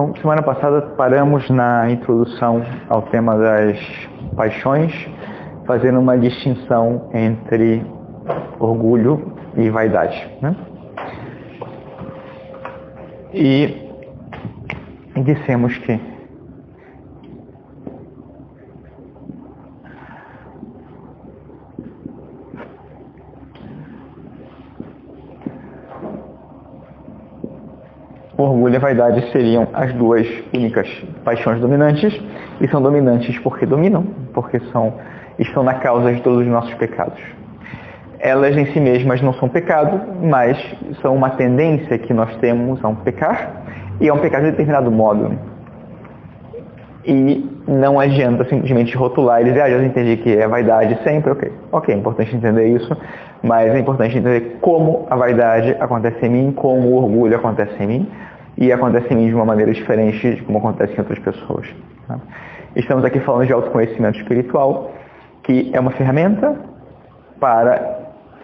Então, semana passada paramos na introdução ao tema das paixões, fazendo uma distinção entre orgulho e vaidade, né? E dissemos que o orgulho e a vaidade seriam as duas únicas paixões dominantes, e são dominantes porque dominam, porque estão na causa de todos os nossos pecados. Elas em si mesmas não são pecado, mas são uma tendência que nós temos a um pecar, e a um pecar de determinado modo. E não adianta simplesmente rotular e dizer, já entendi que é vaidade sempre, ok, é importante entender isso, mas é importante entender como a vaidade acontece em mim, como o orgulho acontece em mim, e acontece em mim de uma maneira diferente de como acontece em outras pessoas. Tá? Estamos aqui falando de autoconhecimento espiritual, que é uma ferramenta para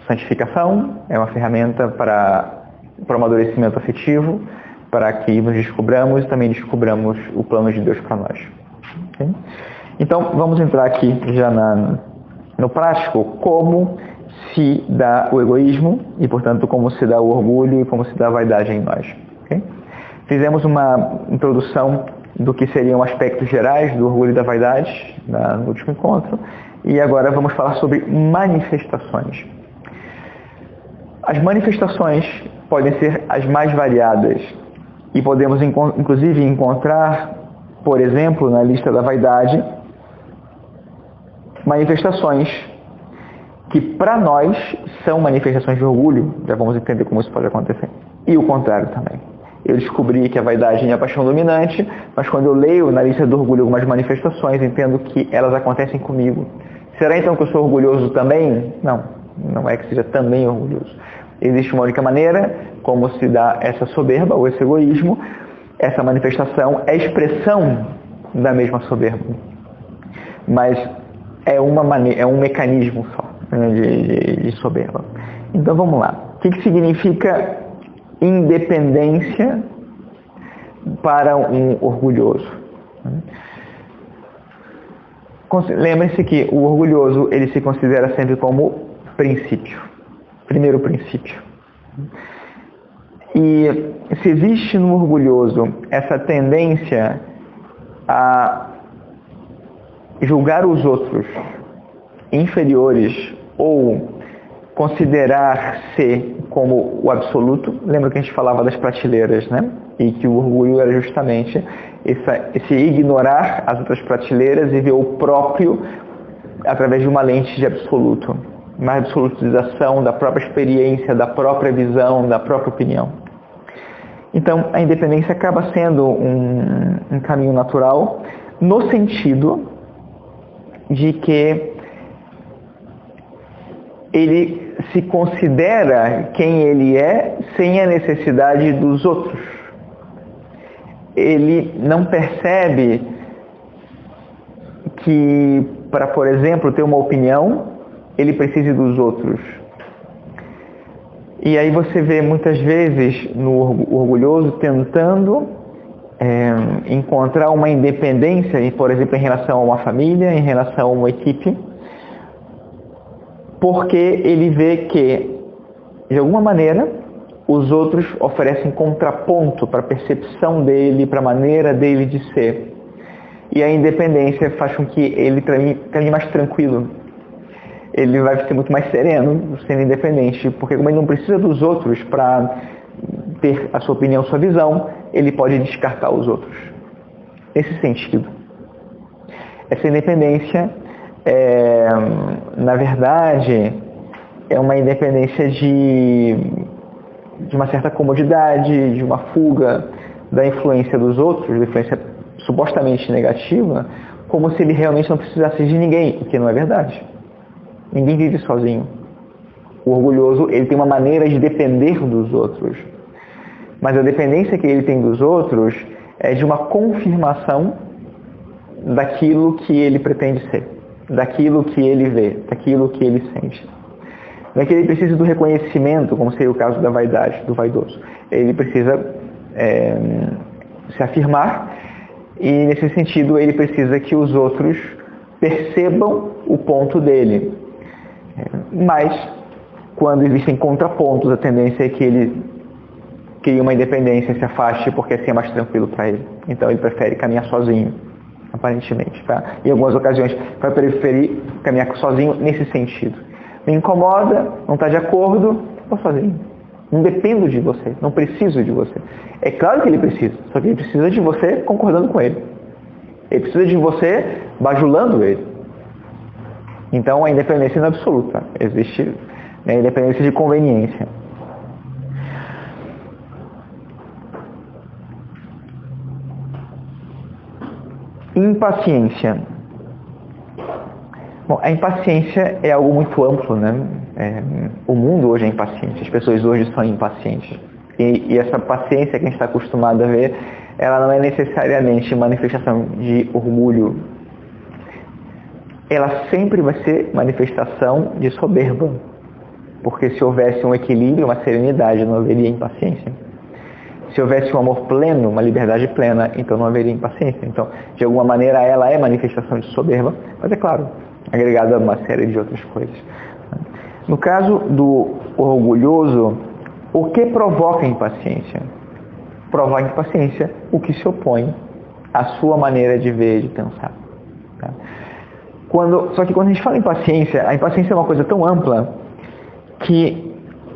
santificação, é uma ferramenta para amadurecimento afetivo, para que nos descobramos e também descobramos o plano de Deus para nós. Okay? Então, vamos entrar aqui já no prático, como se dá o egoísmo e, portanto, como se dá o orgulho e como se dá a vaidade em nós. Okay? Fizemos uma introdução do que seriam aspectos gerais do orgulho e da vaidade no último encontro, e agora vamos falar sobre manifestações. As manifestações podem ser as mais variadas e podemos inclusive encontrar, por exemplo, na lista da vaidade, manifestações que para nós são manifestações de orgulho, já vamos entender como isso pode acontecer, e o contrário também. Eu descobri que a vaidade é minha paixão dominante, mas quando eu leio na lista do orgulho algumas manifestações, entendo que elas acontecem comigo. Será então que eu sou orgulhoso também? Não é que seja também orgulhoso. Existe uma única maneira como se dá essa soberba ou esse egoísmo. Essa manifestação é expressão da mesma soberba, mas é um mecanismo só, né, de soberba. Então vamos lá. O que significa independência para um orgulhoso? Lembre-se que o orgulhoso ele se considera sempre como princípio, primeiro princípio. E se existe no orgulhoso essa tendência a julgar os outros inferiores ou considerar-se como o absoluto, lembra que a gente falava das prateleiras, né? E que o orgulho era justamente esse ignorar as outras prateleiras e ver o próprio através de uma lente de absoluto, uma absolutização da própria experiência, da própria visão, da própria opinião. Então, a independência acaba sendo um caminho natural, no sentido de que ele se considera quem ele é sem a necessidade dos outros. Ele não percebe que, para, por exemplo, ter uma opinião, ele precise dos outros. E aí você vê muitas vezes no orgulhoso tentando encontrar uma independência, por exemplo, em relação a uma família, em relação a uma equipe, porque ele vê que, de alguma maneira, os outros oferecem contraponto para a percepção dele, para a maneira dele de ser. E a independência faz com que ele caminhe mais tranquilo. Ele vai ser muito mais sereno sendo independente, porque como ele não precisa dos outros para ter a sua opinião, sua visão, ele pode descartar os outros. Nesse sentido. Essa independência, na verdade, é uma independência de uma certa comodidade, de uma fuga da influência dos outros, da influência supostamente negativa, como se ele realmente não precisasse de ninguém, o que não é verdade. Ninguém vive sozinho. O orgulhoso, ele tem uma maneira de depender dos outros. Mas a dependência que ele tem dos outros é de uma confirmação daquilo que ele pretende ser, daquilo que ele vê, daquilo que ele sente. Não é que ele precisa do reconhecimento, como seria o caso da vaidade, do vaidoso. Ele precisa se afirmar, e nesse sentido ele precisa que os outros percebam o ponto dele. Mas, quando existem contrapontos, a tendência é que ele crie uma independência e se afaste, porque assim é mais tranquilo para ele. Então ele prefere caminhar sozinho, aparentemente. Tá? Em algumas ocasiões vai preferir caminhar sozinho nesse sentido. Me incomoda, não está de acordo, vou sozinho. Não dependo de você, não preciso de você. É claro que ele precisa, só que ele precisa de você concordando com ele. Ele precisa de você bajulando ele. Então a independência não é absoluta. Existe a independência de conveniência. Impaciência. Bom, a impaciência é algo muito amplo, né? O mundo hoje é impaciente, as pessoas hoje são impacientes. E essa paciência que a gente está acostumado a ver, ela não é necessariamente manifestação de orgulho. Ela sempre vai ser manifestação de soberba. Porque se houvesse um equilíbrio, uma serenidade, não haveria impaciência. Se houvesse um amor pleno, uma liberdade plena, então não haveria impaciência. Então, de alguma maneira, ela é manifestação de soberba, mas é claro, agregada a uma série de outras coisas. No caso do orgulhoso, o que provoca impaciência? Provoca impaciência o que se opõe à sua maneira de ver e de pensar. Tá? Só que quando a gente fala em impaciência, a impaciência é uma coisa tão ampla que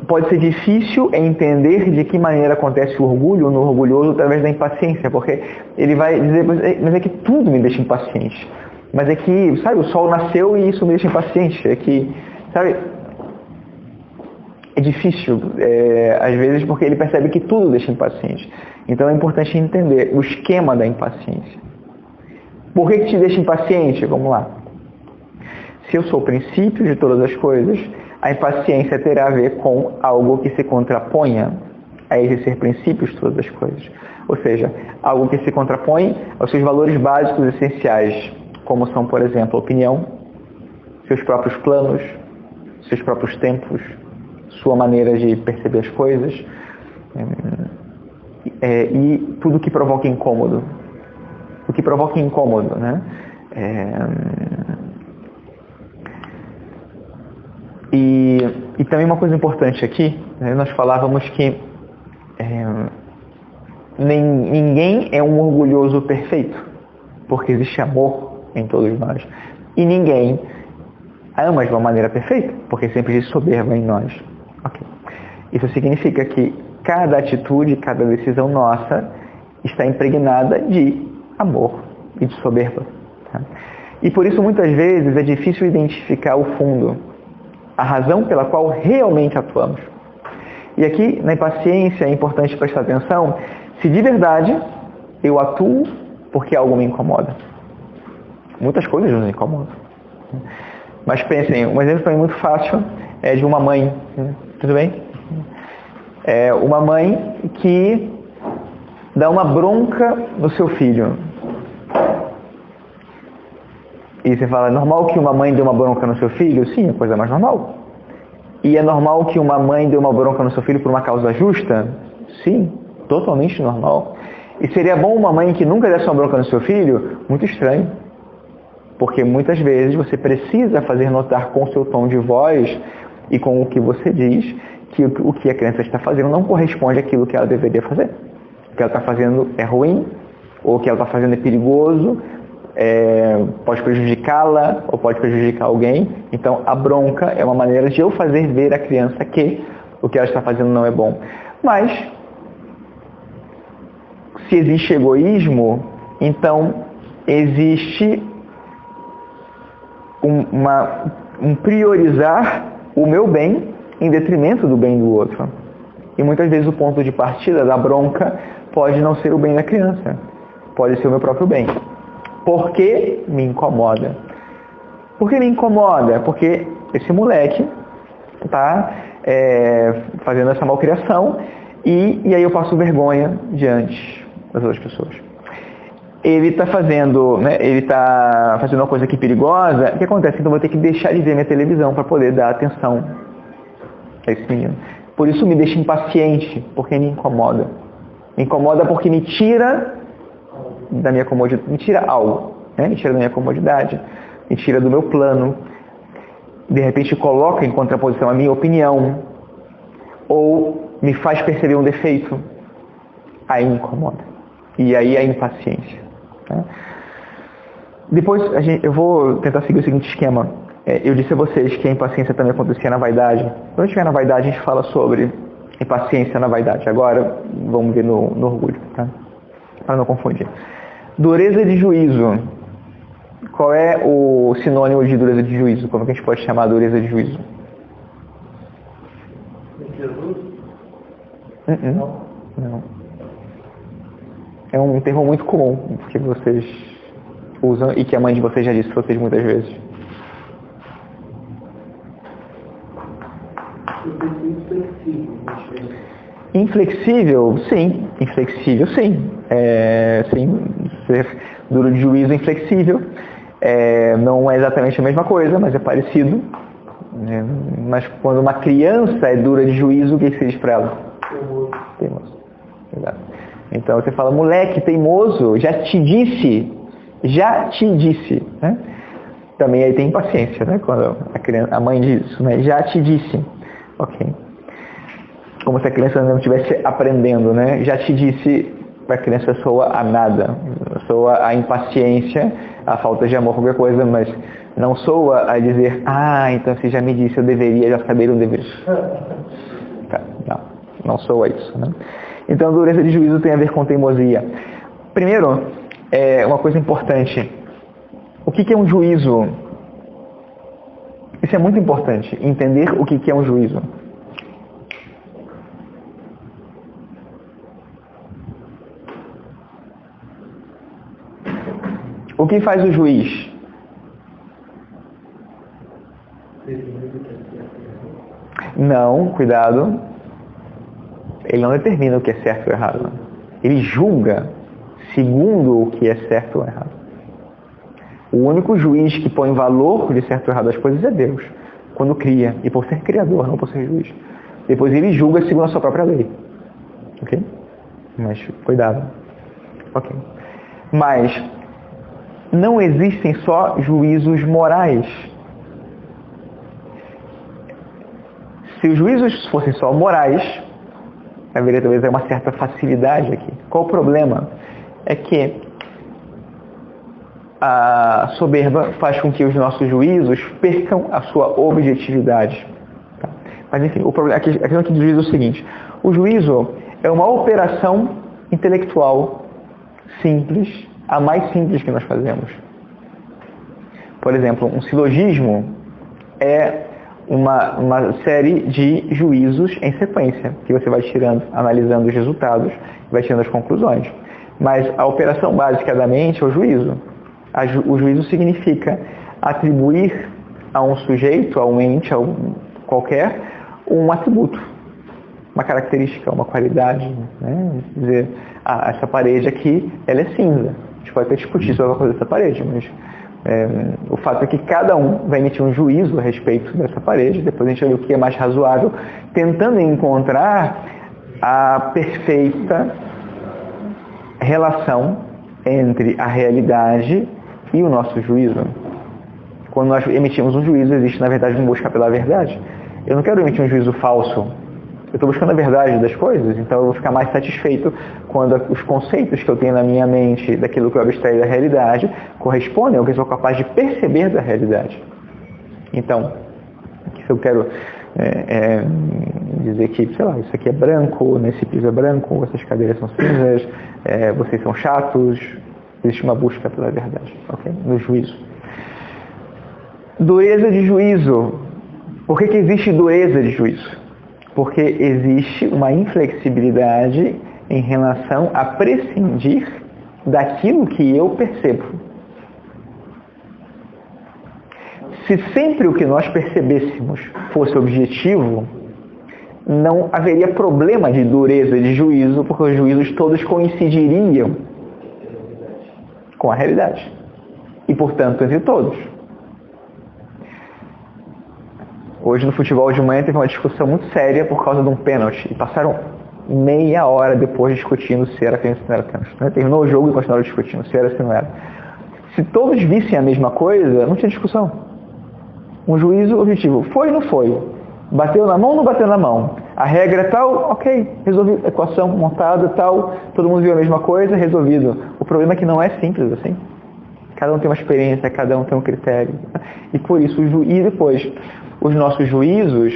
pode ser difícil entender de que maneira acontece o orgulho no orgulhoso através da impaciência, porque ele vai dizer, mas é que tudo me deixa impaciente. Mas é que, sabe, o sol nasceu e isso me deixa impaciente. É que, sabe, é difícil, às vezes, porque ele percebe que tudo deixa impaciente. Então é importante entender o esquema da impaciência. Por que te deixa impaciente? Vamos lá. Se eu sou o princípio de todas as coisas, a impaciência terá a ver com algo que se contraponha a esse ser princípios de todas as coisas. Ou seja, algo que se contrapõe aos seus valores básicos essenciais, como são, por exemplo, a opinião, seus próprios planos, seus próprios tempos, sua maneira de perceber as coisas, e tudo que provoca incômodo. O que provoca incômodo, né? E também uma coisa importante aqui, né, nós falávamos que ninguém é um orgulhoso perfeito, porque existe amor em todos nós. E ninguém ama de uma maneira perfeita, porque sempre existe soberba em nós. Okay. Isso significa que cada atitude, cada decisão nossa está impregnada de amor e de soberba. Tá? E por isso muitas vezes é difícil identificar o fundo, a razão pela qual realmente atuamos. E aqui, na impaciência, é importante prestar atenção se de verdade eu atuo porque algo me incomoda. Muitas coisas nos incomodam. Mas pensem, um exemplo para mim muito fácil é de uma mãe. Tudo bem? É uma mãe que dá uma bronca no seu filho. E você fala, é normal que uma mãe dê uma bronca no seu filho? Sim, é a coisa mais normal. E é normal que uma mãe dê uma bronca no seu filho por uma causa justa? Sim, totalmente normal. E seria bom uma mãe que nunca desse uma bronca no seu filho? Muito estranho. Porque muitas vezes você precisa fazer notar com o seu tom de voz e com o que você diz que o que a criança está fazendo não corresponde àquilo que ela deveria fazer. O que ela está fazendo é ruim, ou o que ela está fazendo é perigoso, pode prejudicá-la ou pode prejudicar alguém. Então a bronca é uma maneira de eu fazer ver à criança que o que ela está fazendo não é bom. Mas se existe egoísmo, então existe um priorizar o meu bem em detrimento do bem do outro. E muitas vezes o ponto de partida da bronca pode não ser o bem da criança, pode ser o meu próprio bem. Por que me incomoda? Por que me incomoda? Porque esse moleque está fazendo essa malcriação e aí eu passo vergonha diante das outras pessoas. Ele está fazendo, uma coisa aqui perigosa. O que acontece? Então eu vou ter que deixar de ver minha televisão para poder dar atenção a esse menino. Por isso me deixa impaciente, porque me incomoda. Me incomoda porque me tira da minha comodidade, me tira algo, né? Me tira da minha comodidade, me tira do meu plano, de repente coloca em contraposição a minha opinião, ou me faz perceber um defeito, aí me incomoda. E aí a impaciência. Né? Depois eu vou tentar seguir o seguinte esquema. Eu disse a vocês que a impaciência também acontecia na vaidade. Quando estiver na vaidade, a gente fala sobre impaciência na vaidade. Agora, vamos ver no orgulho, tá? Para não confundir. Dureza de juízo. Qual é o sinônimo de dureza de juízo? Como que a gente pode chamar a dureza de juízo? Não. É um termo muito comum que vocês usam e que a mãe de vocês já disse para vocês muitas vezes. Inflexível, sim. Inflexível, sim. Sim, ser duro de juízo, inflexível. Não é exatamente a mesma coisa, mas é parecido. Mas quando uma criança é dura de juízo, o que se diz para ela? Teimoso. Exato. Então você fala, moleque teimoso, já te disse. Né? Também aí tem impaciência, né? Quando a mãe diz isso, né? Já te disse. Ok. Como se a criança não estivesse aprendendo, né? Já te disse, a criança soa a nada. Soa a impaciência, a falta de amor, qualquer coisa, mas não soa a dizer, então você já me disse, eu deveria já saber o dever. Não soa isso, né? Então, dureza de juízo tem a ver com teimosia. Primeiro, uma coisa importante. O que é um juízo? Isso é muito importante, entender o que é um juízo. O que faz o juiz? Não, cuidado. Ele não determina o que é certo ou errado. Ele julga segundo o que é certo ou errado. O único juiz que põe valor de certo ou errado as coisas é Deus. Quando cria. E por ser criador, não por ser juiz. Depois ele julga segundo a sua própria lei. Ok? Mas cuidado. Ok. Mas não existem só juízos morais. Se os juízos fossem só morais, haveria talvez uma certa facilidade aqui. Qual o problema? É que a soberba faz com que os nossos juízos percam a sua objetividade. Tá? Mas enfim, a questão aqui do juízo é o seguinte. O juízo é uma operação intelectual simples, a mais simples que nós fazemos. Por exemplo, um silogismo é uma série de juízos em sequência, que você vai tirando, analisando os resultados, vai tirando as conclusões. Mas a operação básica da mente é o juízo. O juízo significa atribuir a um sujeito, a um ente, qualquer, um atributo, uma característica, uma qualidade. Né? Dizer, essa parede aqui, ela é cinza. A gente pode até discutir sobre a coisa dessa parede, mas o fato é que cada um vai emitir um juízo a respeito dessa parede, depois a gente vai ver o que é mais razoável, tentando encontrar a perfeita relação entre a realidade e o nosso juízo. Quando nós emitimos um juízo, existe na verdade uma busca pela verdade. Eu não quero emitir um juízo falso. Eu estou buscando a verdade das coisas, então eu vou ficar mais satisfeito quando os conceitos que eu tenho na minha mente daquilo que eu abstraí da realidade correspondem ao que eu sou capaz de perceber da realidade. Então, se eu quero dizer que, sei lá, isso aqui é branco, nesse piso é branco, essas cadeiras são cinzas, vocês são chatos, existe uma busca pela verdade, ok? No juízo. Dureza de juízo. Por que existe dureza de juízo? Porque existe uma inflexibilidade em relação a prescindir daquilo que eu percebo. Se sempre o que nós percebêssemos fosse objetivo, não haveria problema de dureza de juízo, porque os juízos todos coincidiriam com a realidade. E, portanto, entre todos. Hoje no futebol de manhã teve uma discussão muito séria por causa de um pênalti. E passaram meia hora depois discutindo se era criança ou não era criança. Terminou o jogo e continuaram discutindo se era ou se não era. Se todos vissem a mesma coisa, não tinha discussão. Um juízo objetivo. Foi ou não foi? Bateu na mão ou não bateu na mão? A regra é tal, ok, resolvido. Equação montada, tal, todo mundo viu a mesma coisa, resolvido. O problema é que não é simples assim. Cada um tem uma experiência, cada um tem um critério. E por isso, e depois, os nossos juízos,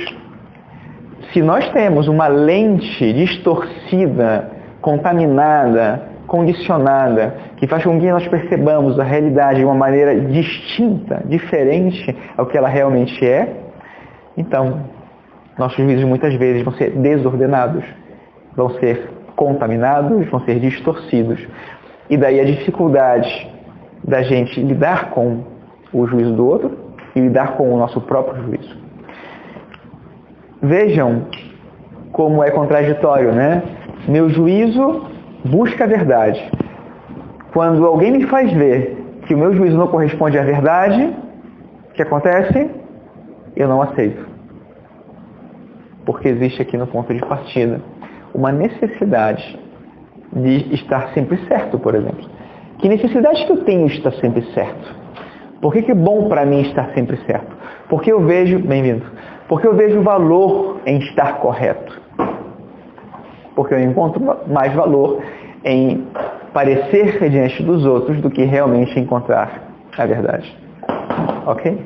se nós temos uma lente distorcida, contaminada, condicionada, que faz com que nós percebamos a realidade de uma maneira distinta, diferente ao que ela realmente é, então, nossos juízos muitas vezes vão ser desordenados, vão ser contaminados, vão ser distorcidos. E daí a dificuldade da gente lidar com o juízo do outro e lidar com o nosso próprio juízo. Vejam como é contraditório, né? Meu juízo busca a verdade. Quando alguém me faz ver que o meu juízo não corresponde à verdade, o que acontece? Eu não aceito. Porque existe aqui no ponto de partida uma necessidade de estar sempre certo, por exemplo. Que necessidade que eu tenho de estar sempre certo? Por que é bom para mim estar sempre certo? Porque eu vejo, bem-vindo, porque eu vejo valor em estar correto. Porque eu encontro mais valor em parecer diante dos outros do que realmente encontrar a verdade. Ok?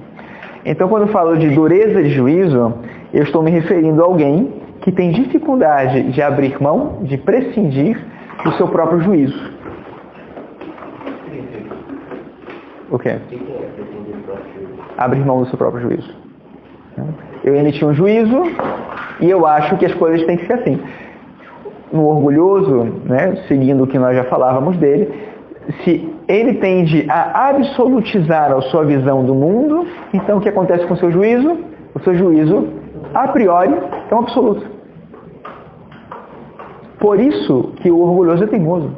Então, quando eu falo de dureza de juízo, eu estou me referindo a alguém que tem dificuldade de abrir mão, de prescindir do seu próprio juízo. O quê? Abrir mão do seu próprio juízo. Eu emiti um juízo e eu acho que as coisas têm que ser assim. No orgulhoso, né, seguindo o que nós já falávamos dele, se ele tende a absolutizar a sua visão do mundo, então o que acontece com o seu juízo? O seu juízo, a priori, é um absoluto. Por isso que o orgulhoso é teimoso.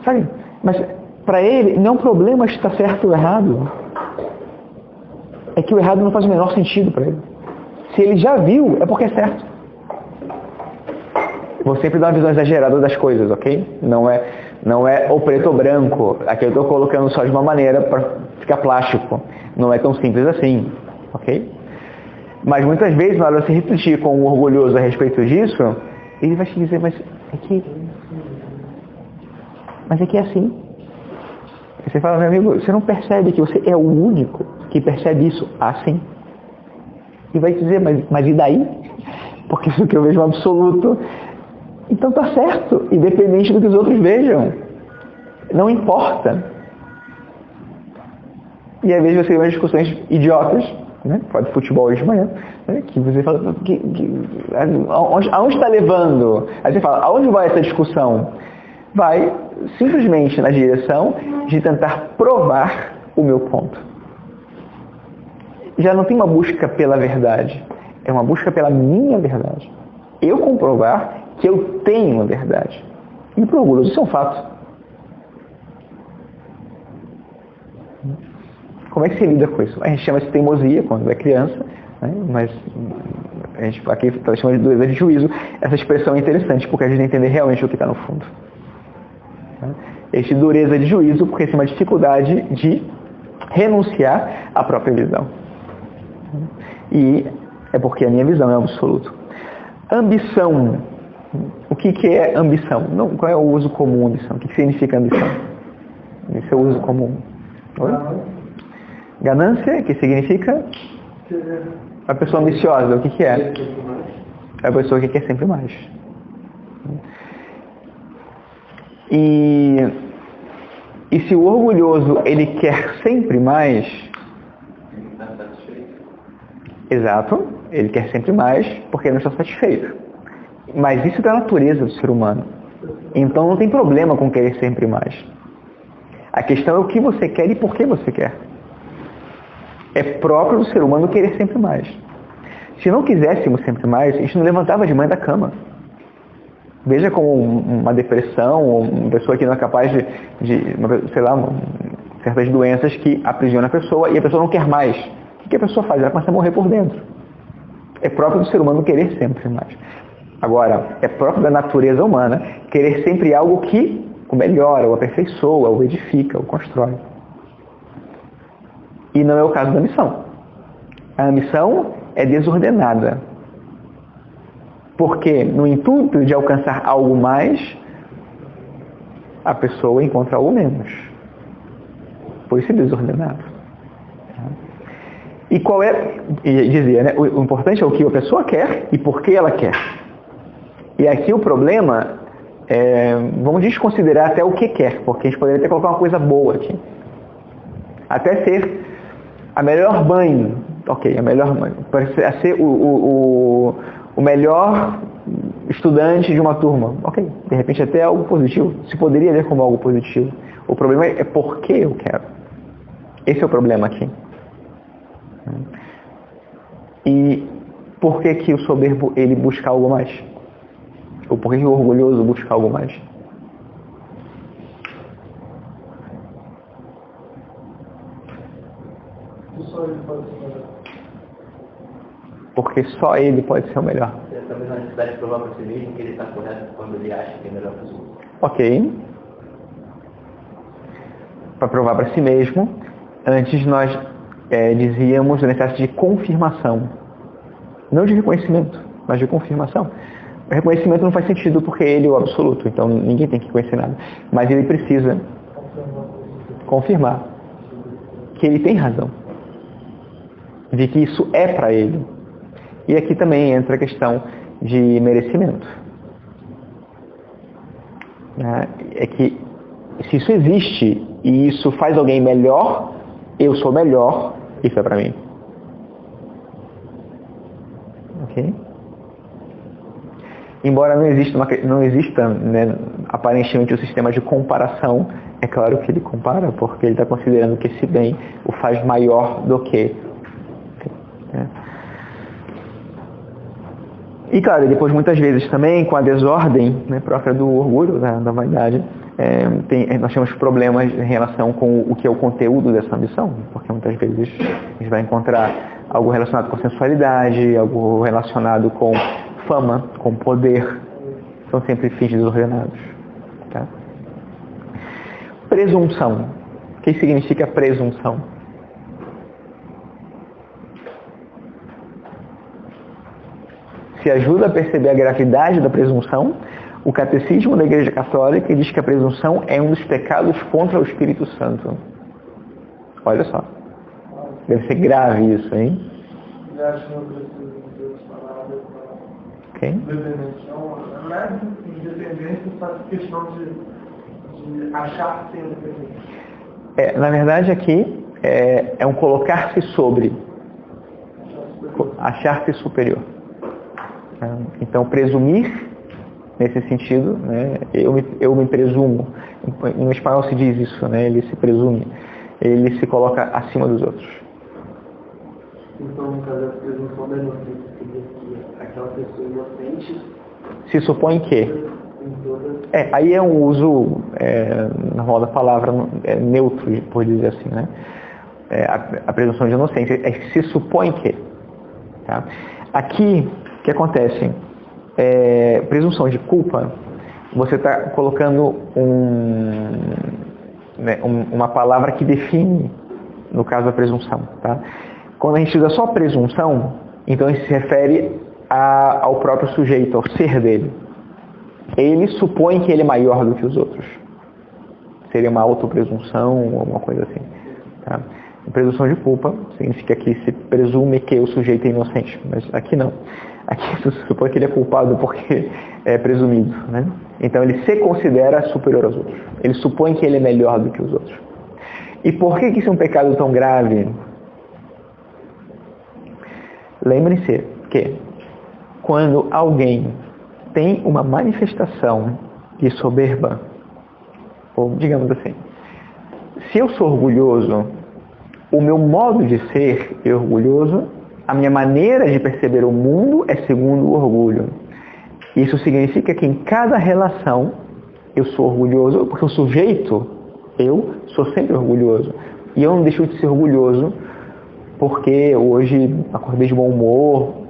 Sabe? Mas para ele não é um problema estar certo ou errado. É que o errado não faz o menor sentido para ele. Se ele já viu, é porque é certo. Vou sempre dar uma visão exagerada das coisas, ok? Não é o preto ou branco. Aqui eu estou colocando só de uma maneira para ficar plástico. Não é tão simples assim, ok? Mas muitas vezes, na hora de se refletir com um orgulhoso a respeito disso, ele vai te dizer, mas é que é assim. E você fala, meu amigo, você não percebe que você é o único que percebe isso assim? E vai dizer, mas e daí? Porque isso que eu vejo é um absoluto. Então tá certo, independente do que os outros vejam. Não importa. E às vezes você vê umas discussões idiotas, né? Pode futebol hoje de manhã, né? Que você fala, aonde está levando? Aí você fala, aonde vai essa discussão? Vai simplesmente na direção de tentar provar o meu ponto. Já não tem uma busca pela verdade, é uma busca pela minha verdade. Eu comprovar que eu tenho a verdade. E para o orgulhoso isso é um fato. Como é que se lida com isso? A gente chama de teimosia quando é criança, né? Mas a gente aqui está chamando de dureza de juízo. Essa expressão é interessante porque a gente entende realmente o que está no fundo. Este dureza de juízo porque tem uma dificuldade de renunciar à própria visão. E é porque a minha visão é absoluta. Ambição. O que é ambição? Não, qual é o uso comum de ambição? O que significa ambição? Esse é o uso comum. Oi? Ganância, que significa? A pessoa ambiciosa, o que é? É a pessoa que quer sempre mais. E se o orgulhoso, ele quer sempre mais... Exato, ele quer sempre mais porque ele não está satisfeito. Mas isso é da natureza do ser humano. Então não tem problema com querer sempre mais. A questão é o que você quer e por que você quer. É próprio do ser humano querer sempre mais. Se não quiséssemos sempre mais, a gente não levantava de manhã da cama. Veja como uma depressão, ou uma pessoa que não é capaz certas doenças que aprisionam a pessoa e a pessoa não quer mais. O que a pessoa faz? Ela começa a morrer por dentro. É próprio do ser humano querer sempre mais. Agora, é próprio da natureza humana querer sempre algo que o melhora, o aperfeiçoa, o edifica, o constrói. E não é o caso da missão. A missão é desordenada. Porque no intuito de alcançar algo mais, a pessoa encontra algo menos. Por isso é desordenado. E qual é, dizia, né? O importante é o que a pessoa quer e por que ela quer. E aqui o problema vamos desconsiderar até o que quer, porque a gente poderia até colocar uma coisa boa aqui. Até ser a melhor mãe, ok, a melhor mãe, pode ser o melhor estudante de uma turma, ok, de repente até algo positivo, se poderia ver como algo positivo. O problema é por que eu quero. Esse é o problema aqui. E por que o soberbo ele busca algo mais? Ou por que o orgulhoso busca algo mais? Porque só ele pode ser o melhor. Talvez a necessidade de provar para si mesmo que ele está correto quando ele acha que é melhor para os outros. Ok. Para provar para si mesmo, antes nós dizíamos a necessidade de confirmação. Não de reconhecimento, mas de confirmação. O reconhecimento não faz sentido porque ele é o absoluto, então ninguém tem que conhecer nada. Mas ele precisa confirmar que ele tem razão, de que isso é para ele. E aqui também entra a questão de merecimento. É que se isso existe e isso faz alguém melhor, eu sou melhor, isso é para mim. Ok? Embora não exista né, aparentemente o sistema de comparação, é claro que ele compara, porque ele está considerando que esse bem o faz maior do que. E claro, depois muitas vezes também com a desordem né, própria do orgulho, da vaidade, nós temos problemas em relação com o que é o conteúdo dessa ambição, porque muitas vezes a gente vai encontrar algo relacionado com sensualidade, algo relacionado com fama, com poder, são sempre fins desordenados. Tá? Presunção. O que significa presunção? Se ajuda a perceber a gravidade da presunção, o Catecismo da Igreja Católica diz que a presunção é um dos pecados contra o Espírito Santo. Olha só. Deve ser grave isso, hein? Ok? Não é independência, só questão de achar que tem independência. Na verdade aqui é um colocar-se sobre, achar-se superior. Então presumir, nesse sentido, né, eu me presumo, em espanhol se diz isso, né, ele se presume, ele se coloca acima dos outros. Então, no caso da presunção da inocência, seria que aquela pessoa inocente se supõe que aí é um uso normal da palavra neutro, por dizer assim, né? A presunção de inocência é que se supõe que, tá? Aqui o que acontece? Presunção de culpa, você está colocando uma palavra que define, no caso da presunção, tá? Quando a gente usa só presunção, então isso se refere ao próprio sujeito, ao ser dele. Ele supõe que ele é maior do que os outros. Seria uma autopresunção ou alguma coisa assim. Tá? Presunção de culpa significa que se presume que o sujeito é inocente, mas aqui não. Aqui se supõe que ele é culpado porque é presumido. Né? Então ele se considera superior aos outros. Ele supõe que ele é melhor do que os outros. E por que isso é um pecado tão grave? Lembre-se que quando alguém tem uma manifestação de soberba, ou digamos assim, se eu sou orgulhoso, o meu modo de ser é orgulhoso, a minha maneira de perceber o mundo é segundo o orgulho. Isso significa que em cada relação eu sou orgulhoso, porque o sujeito, eu, sou sempre orgulhoso. E eu não deixo de ser orgulhoso porque hoje acordei de bom humor,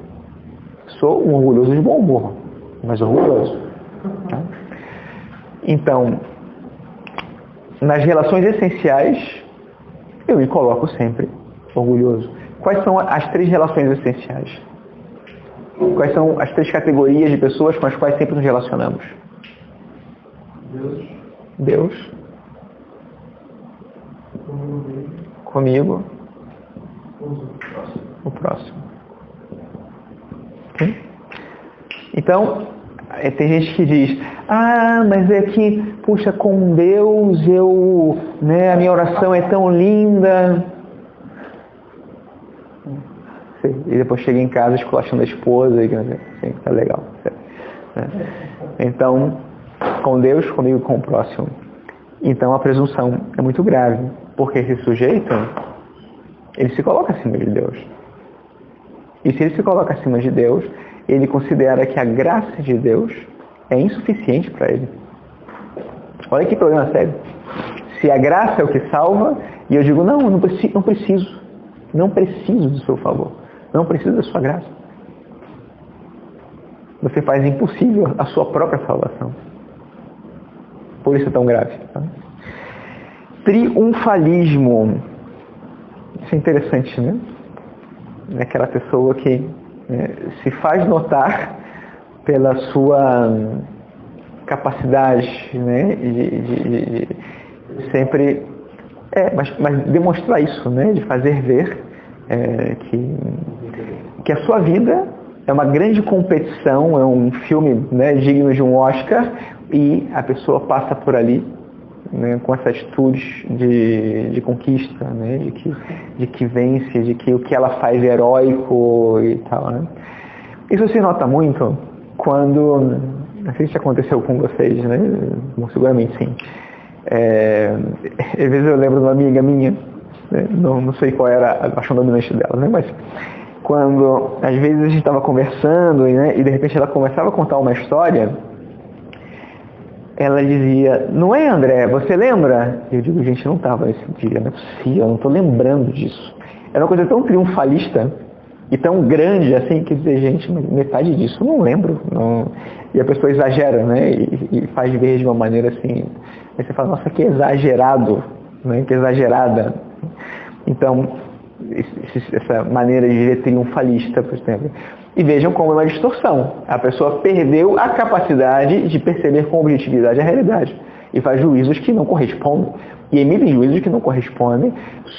sou um orgulhoso de bom humor, mas orgulhoso. Tá? Então, nas relações essenciais, eu me coloco sempre orgulhoso. Quais são as 3 relações essenciais? Quais são as 3 categorias de pessoas com as quais sempre nos relacionamos? Deus. Comigo. O próximo. Okay? Então, tem gente que diz, mas é que, puxa, com Deus a minha oração é tão linda. E depois chega em casa esculachando a esposa e assim, tá legal. Então, com Deus, comigo, com o próximo. Então a presunção é muito grave, porque esse sujeito, ele se coloca acima de Deus. E se ele se coloca acima de Deus, ele considera que a graça de Deus é insuficiente para ele. Olha que problema sério. Se a graça é o que salva, e eu digo, não preciso do seu favor, não preciso da sua graça. Você faz impossível a sua própria salvação. Por isso é tão grave. Tá? Triunfalismo. Isso é interessante, né? É aquela pessoa que se faz notar pela sua capacidade, né, de sempre mas demonstrar isso, né, de fazer ver que a sua vida é uma grande competição, é um filme, né, digno de um Oscar, e a pessoa passa por ali, né, com essa atitude de conquista, né, de que vence, de que o que ela faz é heróico e tal. Né? Isso se nota muito quando, não sei se aconteceu com vocês, né? Seguramente sim. Às vezes eu lembro de uma amiga minha, né? Não sei qual era a paixão dominante dela, né? Mas quando às vezes a gente estava conversando e de repente ela começava a contar uma história, ela dizia, não é, André, você lembra? Eu digo, gente, não estava esse dia, não é possível, eu não estou lembrando disso. Era uma coisa tão triunfalista e tão grande, assim, que dizer, gente, metade disso eu não lembro. Não. E a pessoa exagera, né? E faz ver de uma maneira assim. Aí você fala, nossa, que exagerado, né? Que exagerada. Então, essa maneira de ver triunfalista, por exemplo. E vejam como é uma distorção. A pessoa perdeu a capacidade de perceber com objetividade a realidade. E faz juízos que não correspondem. E emite juízos que não correspondem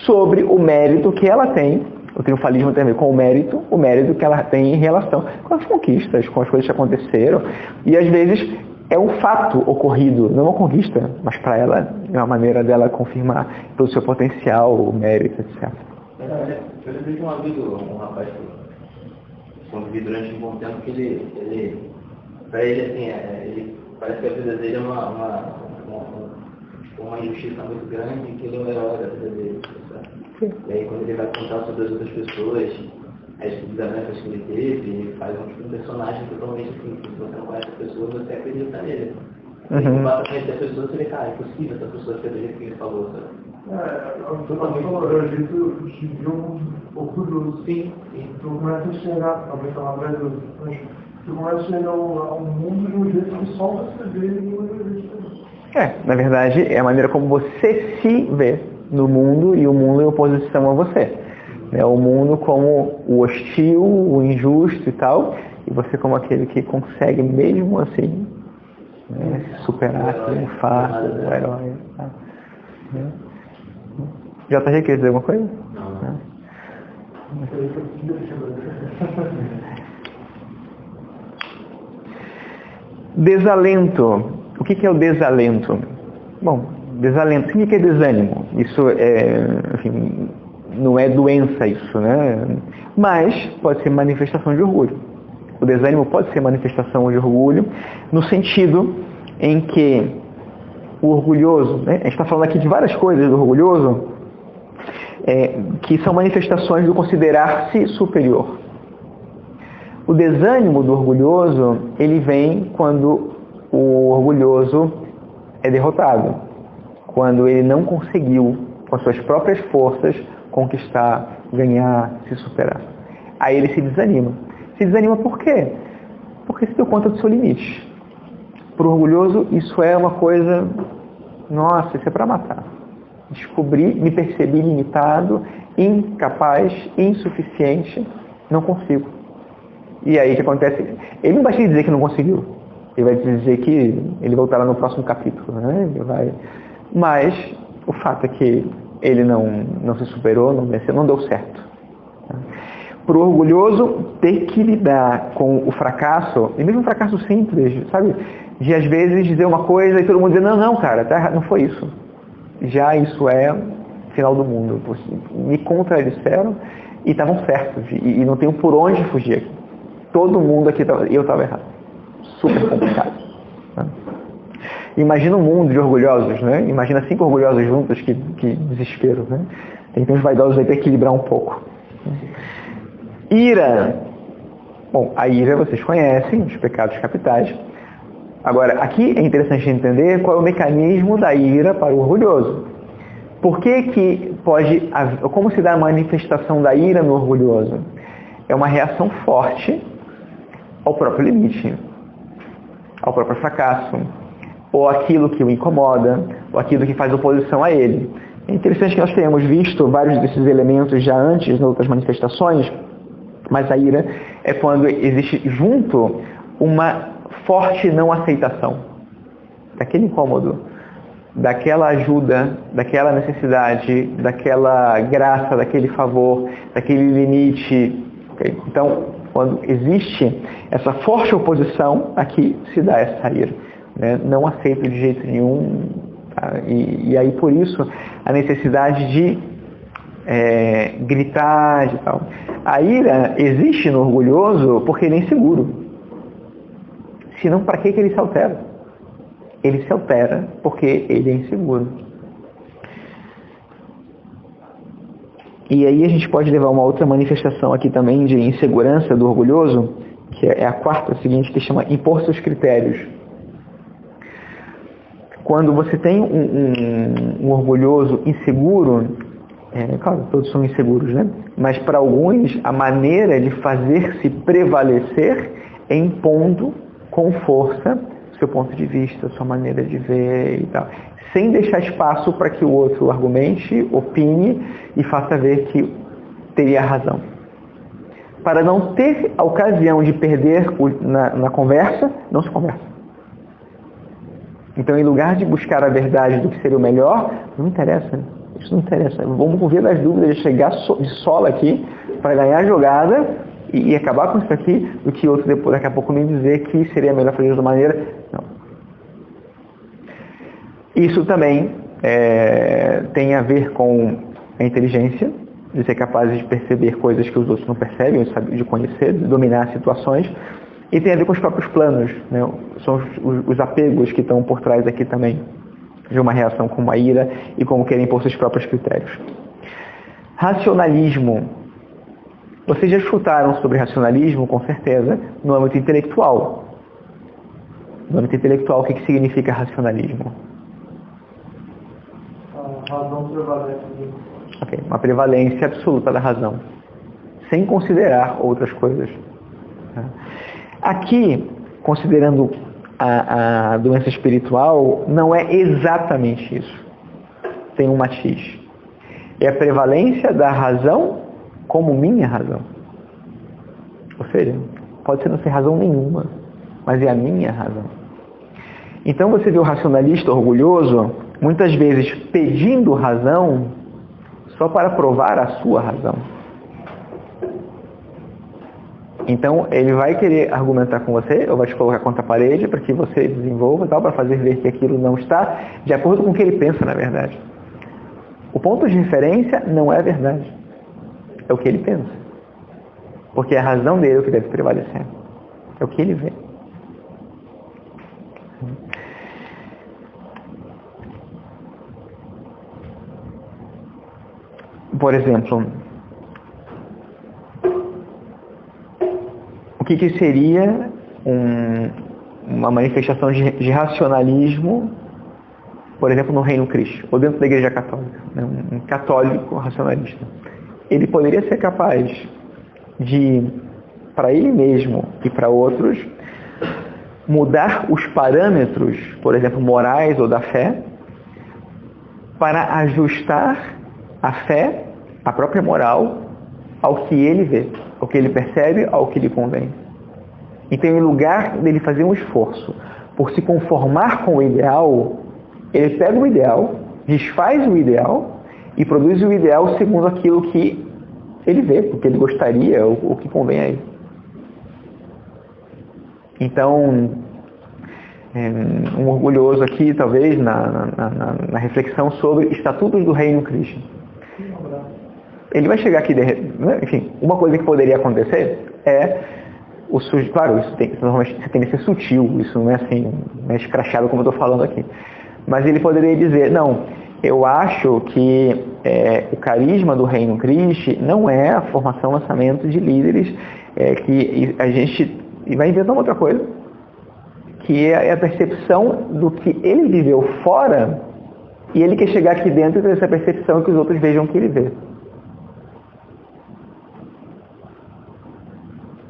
sobre o mérito que ela tem. O triunfalismo tem a ver com o mérito que ela tem em relação com as conquistas, com as coisas que aconteceram. E às vezes é um fato ocorrido, não uma conquista, mas para ela é uma maneira dela confirmar todo o seu potencial, o mérito, etc. Eu lembrei de um amigo, um rapaz que convivi durante um bom tempo, que ele para ele, assim, ele parece que a vida dele é uma injustiça muito grande, que ele é um herói da vida dele. Sabe? E aí quando ele vai contar sobre as outras pessoas, as desventuras que ele teve, ele faz um personagem totalmente assim, que se você não conhece a pessoa, você acredita nele. Você não basta conhecer a pessoa, você vê, cara, é impossível essa pessoa ser do jeito que ele falou, sabe? Totalmente. É o jeito de ver um orgulhoso. Sim. Tu começa a enxergar, talvez falar brasileiro, mas tu começa a enxergar o mundo de um jeito que só você vê e não existe. Na verdade, é a maneira como você se vê no mundo e o mundo em oposição a você. O mundo como o hostil, o injusto e tal, e você como aquele que consegue mesmo assim, né, superar, triunfar, o herói. Tá? JG, quer dizer alguma coisa? Não. Desalento. O que é o desalento? Bom, desalento. O que é desânimo? Isso enfim, não é doença isso, né? Mas pode ser manifestação de orgulho. O desânimo pode ser manifestação de orgulho no sentido em que o orgulhoso, né? A gente está falando aqui de várias coisas do orgulhoso, que são manifestações do considerar-se superior. O desânimo do orgulhoso, ele vem quando o orgulhoso é derrotado, quando ele não conseguiu, com as suas próprias forças, conquistar, ganhar, se superar. Aí ele se desanima. Se desanima por quê? Porque se deu conta do seu limite. Para o orgulhoso, isso é uma coisa, nossa, isso é para matar. Descobri, me percebi limitado, incapaz, insuficiente, não consigo. E aí o que acontece? Ele não vai te dizer que não conseguiu. Ele vai te dizer que ele voltará no próximo capítulo, né? Ele vai... Mas o fato é que ele não se superou, não venceu, não deu certo. Para o orgulhoso, ter que lidar com o fracasso, e mesmo um fracasso simples, sabe? De às vezes dizer uma coisa e todo mundo dizer, não, cara, tá errado, não foi isso. Já isso é final do mundo. Me contradisseram e estavam certos. E não tenho por onde fugir aqui. Todo mundo aqui, eu estava errado. Super complicado. Né? Imagina um mundo de orgulhosos, né? Imagina 5 orgulhosos juntos, que desespero, né? Tem uns vaidosos aí para equilibrar um pouco. Ira. Bom, a ira vocês conhecem, os pecados capitais. Agora, aqui é interessante entender qual é o mecanismo da ira para o orgulhoso. Por que pode... Como se dá a manifestação da ira no orgulhoso? É uma reação forte ao próprio limite, ao próprio fracasso, ou aquilo que o incomoda, ou aquilo que faz oposição a ele. É interessante que nós tenhamos visto vários desses elementos já antes, nas outras manifestações, mas a ira é quando existe junto uma forte não aceitação daquele incômodo, daquela ajuda, daquela necessidade, daquela graça, daquele favor, daquele limite. Okay? Então, quando existe essa forte oposição, aqui se dá essa ira. Né? Não aceito de jeito nenhum. Tá? E aí, por isso, a necessidade de gritar e tal. A ira existe no orgulhoso porque ele é inseguro. Senão, para que ele se altera? Ele se altera porque ele é inseguro. E aí a gente pode levar uma outra manifestação aqui também de insegurança do orgulhoso, que é a quarta seguinte, que chama impor seus critérios. Quando você tem um orgulhoso inseguro, claro, todos são inseguros, né? Mas para alguns, a maneira de fazer-se prevalecer é impondo com força seu ponto de vista, sua maneira de ver e tal, sem deixar espaço para que o outro argumente, opine e faça ver que teria razão. Para não ter a ocasião de perder na conversa, não se conversa. Então, em lugar de buscar a verdade do que seria o melhor, não interessa. Isso não interessa. Vamos ver das dúvidas de chegar de sola aqui para ganhar a jogada e acabar com isso aqui, do que outro depois, daqui a pouco, me dizer que seria melhor fazer de outra maneira. Não. Isso também tem a ver com a inteligência, de ser capaz de perceber coisas que os outros não percebem, de conhecer, de dominar situações, e tem a ver com os próprios planos, né? São os apegos que estão por trás aqui também, de uma reação como a ira e como querem impor seus próprios critérios. Racionalismo. Vocês já escutaram sobre racionalismo, com certeza, no âmbito intelectual. No âmbito intelectual, o que significa racionalismo? A razão prevalece. Ok, uma prevalência absoluta da razão, sem considerar outras coisas. Aqui, considerando a doença espiritual, não é exatamente isso. Tem um matiz. É a prevalência da razão como minha razão. Ou seja, pode ser não ser razão nenhuma, mas é a minha razão. Então você vê o racionalista orgulhoso, muitas vezes pedindo razão só para provar a sua razão. Então ele vai querer argumentar com você, ou vai te colocar contra a parede para que você desenvolva, tal, para fazer ver que aquilo não está de acordo com o que ele pensa, na verdade. O ponto de referência não é a verdade. É o que ele pensa. Porque a razão dele é o que deve prevalecer. É o que ele vê. Por exemplo, o que seria uma manifestação de racionalismo, por exemplo, no Reino Cristo, ou dentro da Igreja Católica, né? Um católico racionalista. Ele poderia ser capaz de para ele mesmo e para outros, mudar os parâmetros, por exemplo, morais ou da fé, para ajustar a fé, a própria moral, ao que ele vê, ao que ele percebe, ao que lhe convém. Então, em lugar dele fazer um esforço por se conformar com o ideal, ele pega o ideal, desfaz o ideal e produz o ideal segundo aquilo que ele vê, o que ele gostaria, o que convém a ele. Então, um orgulhoso aqui, talvez, na reflexão sobre estatutos do Reino Krishna. Ele vai chegar aqui, enfim, uma coisa que poderia acontecer é, claro, normalmente você tem que ser sutil, isso não é assim, não é escrachado como eu estou falando aqui. Mas ele poderia dizer, não, eu acho que o carisma do Reino Krishna não é a formação, lançamento de líderes, que a gente vai inventar uma outra coisa, que é a percepção do que ele viveu fora, e ele quer chegar aqui dentro e ter essa percepção que os outros vejam que ele vê.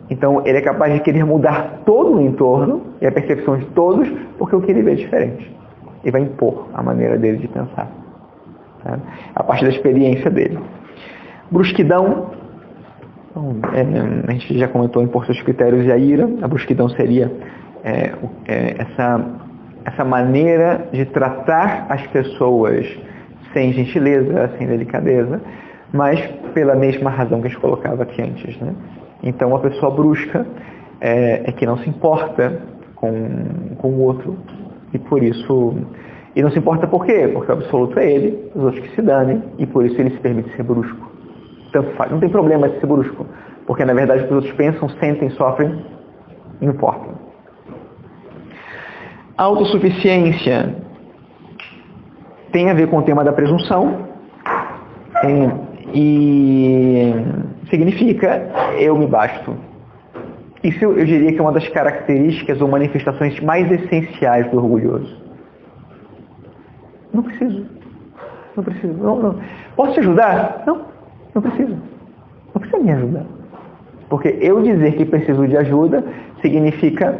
Então, ele é capaz de querer mudar todo o entorno e a percepção de todos, porque o que ele vê é diferente. E vai impor a maneira dele de pensar, tá? A partir da experiência dele. Brusquidão, a gente já comentou em Por Seus Critérios e a Ira. A brusquidão seria essa maneira de tratar as pessoas sem gentileza, sem delicadeza, mas pela mesma razão que a gente colocava aqui antes, né? Então, uma pessoa brusca é que não se importa com o outro, e por isso... E não se importa por quê? Porque o absoluto é ele, os outros que se danem, e por isso ele se permite ser brusco. Tanto faz. Não tem problema de ser brusco, porque na verdade o que os outros pensam, sentem, sofrem, não importa. Autossuficiência tem a ver com o tema da presunção, e significa eu me basto. Isso eu diria que é uma das características ou manifestações mais essenciais do orgulhoso. Não preciso. Não. Posso te ajudar? Não preciso. Não precisa me ajudar. Porque eu dizer que preciso de ajuda significa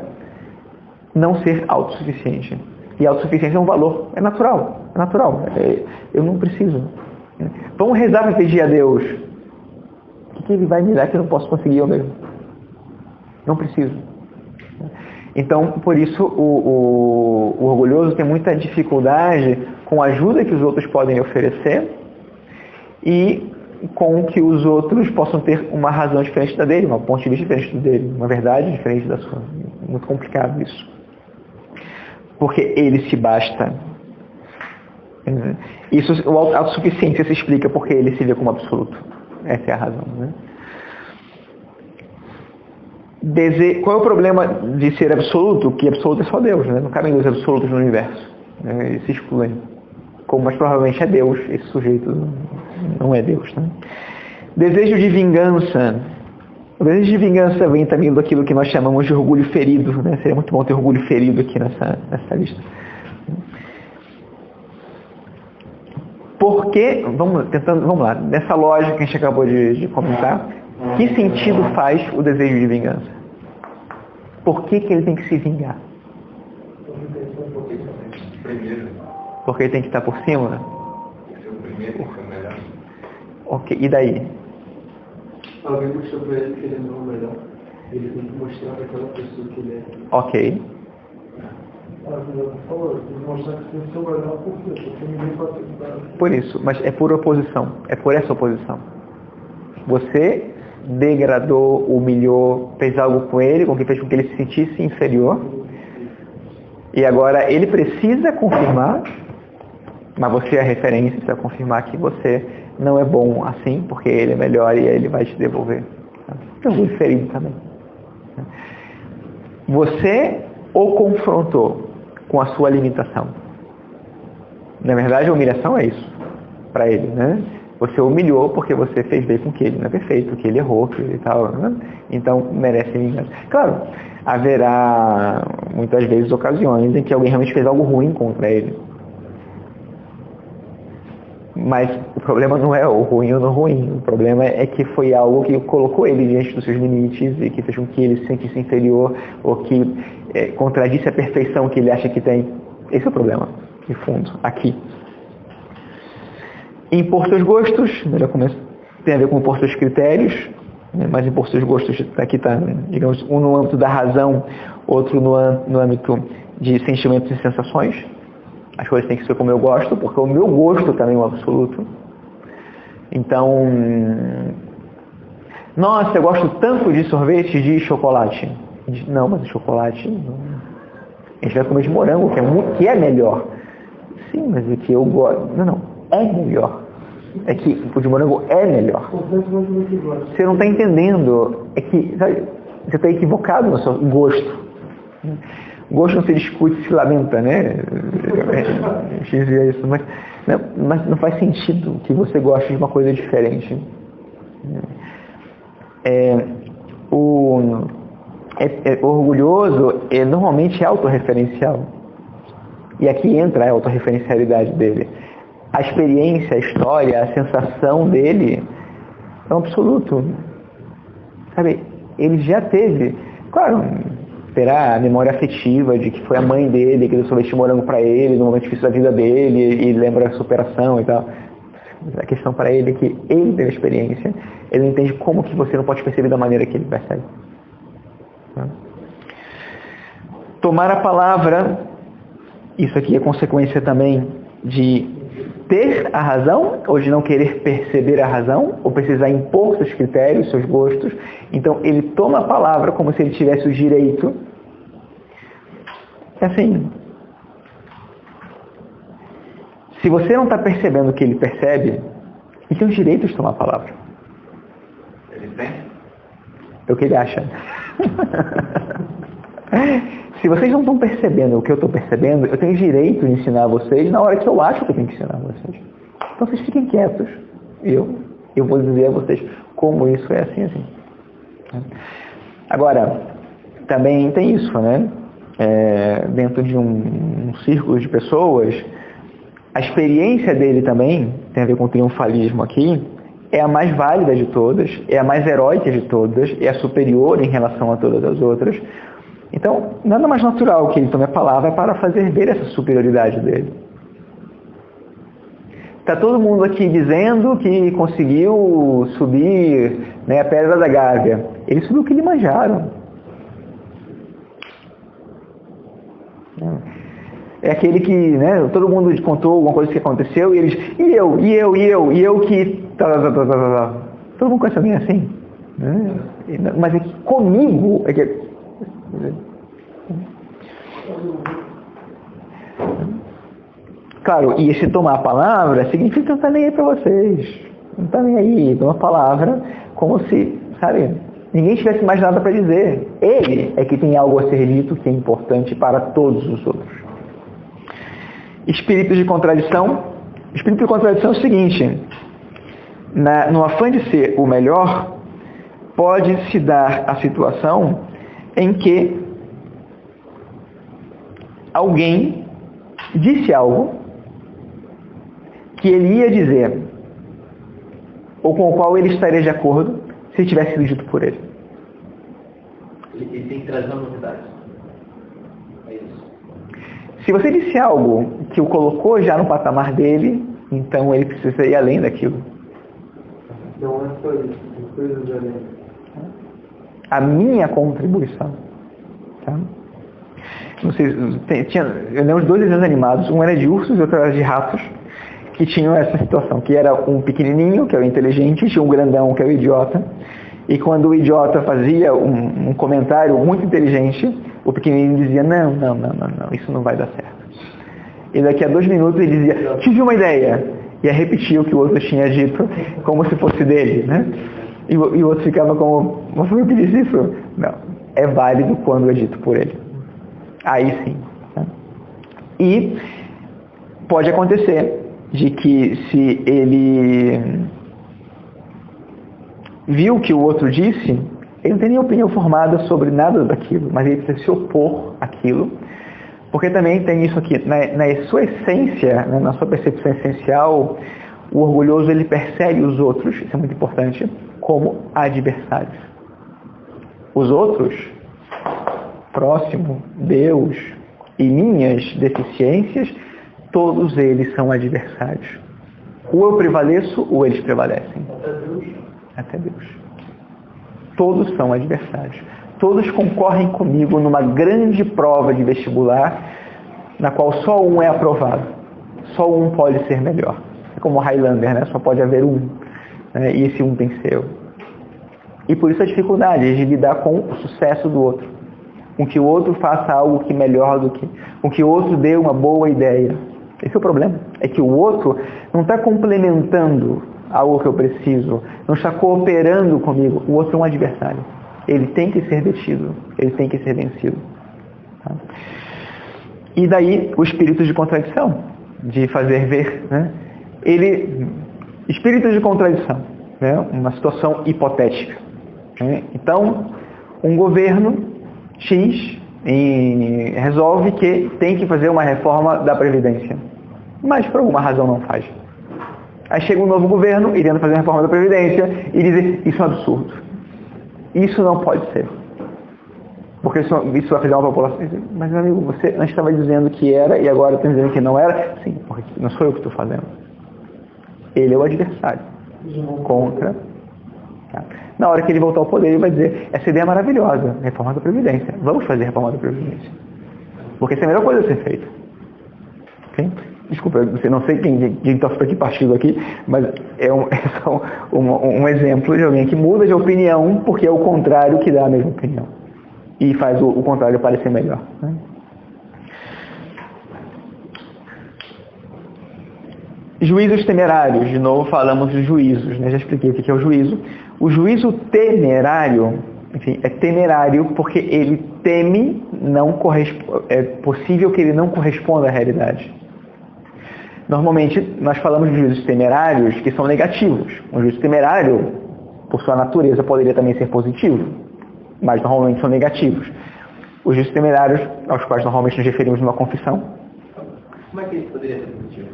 não ser autossuficiente. E a autossuficiência é um valor. É natural. Eu não preciso. Vamos rezar para pedir a Deus. O que ele vai me dar que eu não posso conseguir eu mesmo? Não preciso. Então, por isso, o orgulhoso tem muita dificuldade com a ajuda que os outros podem oferecer e com que os outros possam ter uma razão diferente da dele, uma ponto de vista diferente dele, uma verdade diferente da sua. Muito complicado isso. Porque ele se basta. Isso, a autossuficiência se explica porque ele se vê como absoluto. Essa é a razão, né? Qual é o problema de ser absoluto? Que absoluto é só Deus, né? Não cabem dois absolutos no universo, né? Eles se excluem. Como mais provavelmente é Deus, esse sujeito não é Deus, né? Desejo de vingança. O desejo de vingança vem também daquilo que nós chamamos de orgulho ferido, né? Seria muito bom ter orgulho ferido aqui nessa lista. Porque, vamos lá, nessa lógica que a gente acabou de comentar, que sentido faz o desejo de vingança? Por que ele tem que se vingar? Porque ele tem que estar por cima? Ok, e daí? Alguém mostrou para ele que ele não é o melhor. Ele tem que mostrar para aquela pessoa que ele é. Ok. Por isso, mas é por oposição. É por essa oposição. Você degradou, humilhou, fez algo com ele, com que fez com que ele se sentisse inferior. E agora ele precisa confirmar, mas você é a referência para confirmar que você não é bom assim, porque ele é melhor e ele vai te devolver. É orgulho ferido também. Você o confrontou com a sua limitação. Na verdade, a humilhação é isso, para ele, né? Você o humilhou porque você fez bem com que ele não é perfeito, que ele errou, que ele tal, né? Então merece vingança. Claro, haverá muitas vezes ocasiões em que alguém realmente fez algo ruim contra ele. Mas o problema não é o ruim ou não ruim. O problema é que foi algo que colocou ele diante dos seus limites e que fez com que ele se sentisse inferior ou que contradisse a perfeição que ele acha que tem. Esse é o problema, de fundo, aqui. Impor seus gostos, tem a ver com impor seus critérios, né? Mas impor seus gostos, aqui está, digamos, um no âmbito da razão, outro no âmbito de sentimentos e sensações. As coisas têm que ser como eu gosto, porque o meu gosto também é um absoluto. Então, nossa, eu gosto tanto de sorvete de chocolate. Não, mas o chocolate, a gente vai comer de morango, que é melhor. Sim, mas o que eu gosto... Não, é melhor. É que o de morango é melhor. Você não está entendendo. É que, sabe, você está equivocado no seu gosto. Gosto não se discute, se lamenta, né? A gente dizia isso, mas não faz sentido que você goste de uma coisa diferente. O orgulhoso normalmente é autorreferencial. E aqui entra a autorreferencialidade dele. A experiência, a história, a sensação dele é um absoluto. Sabe, ele já teve, claro, terá a memória afetiva de que foi a mãe dele que deu sorvete de morango para ele no momento difícil da vida dele e lembra a superação e tal. A questão para ele é que ele teve a experiência, ele entende como que você não pode perceber da maneira que ele percebe. Tomar a palavra, isso aqui é consequência também de ter a razão, ou de não querer perceber a razão, ou precisar impor seus critérios, seus gostos. Então ele toma a palavra como se ele tivesse o direito. É assim, se você não está percebendo o que ele percebe, ele tem o direito de tomar a palavra. Ele tem? É o que ele acha. Se vocês não estão percebendo o que eu estou percebendo, eu tenho direito de ensinar a vocês na hora que eu acho que eu tenho que ensinar a vocês. Então vocês fiquem quietos. Eu vou dizer a vocês como isso é assim. Agora, também tem isso, né? Dentro de um círculo de pessoas, a experiência dele também, tem a ver com o triunfalismo aqui, é a mais válida de todas, é a mais heróica de todas, é a superior em relação a todas as outras. Então, nada mais natural que ele tome a palavra para fazer ver essa superioridade dele. Está todo mundo aqui dizendo que conseguiu subir, né, a Pedra da Gávea. Ele subiu o Kilimanjaro. É aquele que, né, todo mundo contou alguma coisa que aconteceu e eles, e eu que... Todo mundo conhece alguém assim. Né? Mas é que comigo... É que, claro, e esse tomar a palavra significa que não está nem aí para vocês. Não está nem aí. Toma a palavra como se, sabe, ninguém tivesse mais nada para dizer. Ele é que tem algo a ser dito que é importante para todos os outros. Espírito de contradição. Espírito de contradição é o seguinte: no afã de ser o melhor, pode se dar a situação em que alguém disse algo que ele ia dizer, ou com o qual ele estaria de acordo se tivesse sido dito por ele. Ele tem que trazer uma novidade. É isso. Se você disse algo que o colocou já no patamar dele, então ele precisa ir além daquilo. Não é só isso, tem coisas além. A minha contribuição. Tá? Não sei, eu lembro de 2 desenhos animados, um era de ursos e outro era de ratos, que tinham essa situação, que era um pequenininho, que é o inteligente, e tinha um grandão, que é o idiota, e quando o idiota fazia um comentário muito inteligente, o pequenininho dizia, não, isso não vai dar certo. E daqui a 2 minutos ele dizia, tive uma ideia, e ia repetir o que o outro tinha dito, como se fosse dele, né? E o outro ficava como, mas foi eu que disse isso? Não, é válido quando é dito por ele. Aí sim. Tá? E pode acontecer de que se ele viu o que o outro disse, ele não tem nem opinião formada sobre nada daquilo, mas ele precisa se opor àquilo, porque também tem isso aqui, na sua essência, né, na sua percepção essencial, O orgulhoso, ele percebe os outros, isso é muito importante, como adversários. Os outros, próximo, Deus e minhas deficiências, todos eles são adversários. Ou eu prevaleço, ou eles prevalecem. Até Deus. Todos são adversários. Todos concorrem comigo numa grande prova de vestibular, na qual só um é aprovado. Só um pode ser melhor. É como o Highlander, né? Só pode haver um. Né? E esse um tem que ser eu. E por isso a dificuldade de lidar com o sucesso do outro. Com que o outro faça algo que melhor do que... Com que o outro dê uma boa ideia. Esse é o problema. É que o outro não está complementando algo que eu preciso. Não está cooperando comigo. O outro é um adversário. Ele tem que ser detido. Ele tem que ser vencido. Tá? E daí o espírito de contradição. De fazer ver. Né? Espírito de contradição. Né? Uma situação hipotética. Né? Então, um governo X resolve que tem que fazer uma reforma da Previdência. Mas por alguma razão não faz. Aí chega um novo governo, irendo fazer a reforma da Previdência, e diz, isso é um absurdo. Isso não pode ser. Porque isso vai fazer uma população... Mas, meu amigo, você antes estava dizendo que era, e agora está dizendo que não era? Sim, porque não sou eu que estou fazendo. Ele é o adversário. Contra... Tá? Na hora que ele voltar ao poder, ele vai dizer, essa ideia é maravilhosa, reforma da Previdência. Vamos fazer a reforma da Previdência. Porque essa é a melhor coisa a ser feita. Okay? Desculpa, eu não sei quem torce para que partido aqui, mas é só um exemplo de alguém que muda de opinião porque é o contrário que dá a mesma opinião. E faz o contrário parecer melhor. Né? Juízos temerários. De novo falamos de juízos. Né? Já expliquei o que é o juízo. O juízo temerário, enfim, é temerário porque ele teme, é possível que ele não corresponda à realidade. Normalmente, nós falamos de juízos temerários que são negativos. Um juízo temerário, por sua natureza, poderia também ser positivo, mas normalmente são negativos. Os juízos temerários, aos quais normalmente nos referimos numa confissão. Como é que isso poderia ser positivo?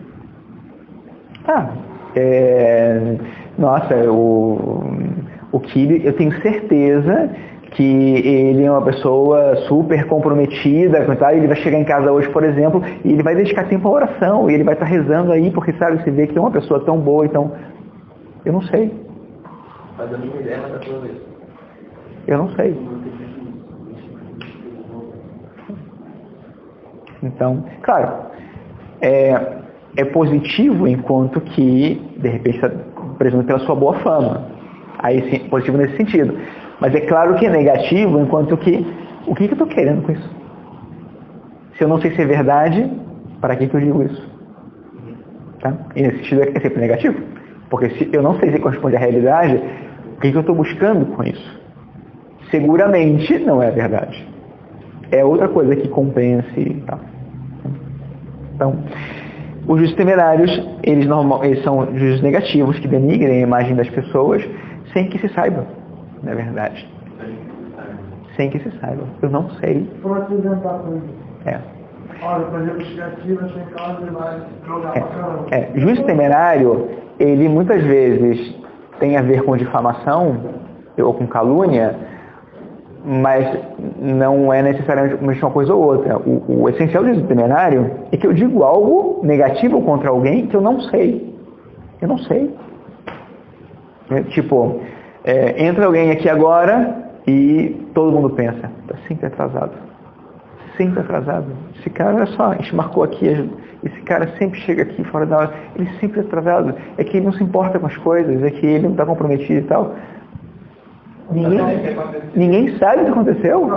Nossa, o Kibe, eu tenho certeza que ele é uma pessoa super comprometida, tá? Ele vai chegar em casa hoje, por exemplo, e ele vai dedicar tempo à oração, e ele vai estar rezando aí, porque sabe, você vê que é uma pessoa tão boa, então... Eu não sei. Faz a minha ideia, mas a sua vez. Eu não sei. Então, claro, é positivo enquanto que, de repente, está presumindo pela sua boa fama. Aí sim, positivo nesse sentido. Mas é claro que é negativo enquanto que... O que eu estou querendo com isso? Se eu não sei se é verdade, para que eu digo isso? Tá? E nesse sentido é sempre negativo. Porque se eu não sei se corresponde à realidade, o que eu estou buscando com isso? Seguramente não é a verdade. É outra coisa que compense e tal. Então, os juízos temerários, eles são juízos negativos que denigrem a imagem das pessoas sem que se saiba, na verdade. Sem que se saiba. Eu não sei. Vou apresentar para ele. Olha, por exemplo, negativa, sem causa, ele vai jogar para caramba. Juiz temerário, ele muitas vezes tem a ver com difamação ou com calúnia, mas não é necessariamente uma coisa ou outra. O essencial do juízo temerário é que eu digo algo negativo contra alguém que eu não sei. Eu não sei. Tipo, entra alguém aqui agora e todo mundo pensa, está sempre atrasado. Sempre atrasado. Esse cara, olha só, a gente marcou aqui, esse cara sempre chega aqui fora da hora, ele sempre é atrasado. É que ele não se importa com as coisas, é que ele não está comprometido e tal. Ninguém sabe o que aconteceu.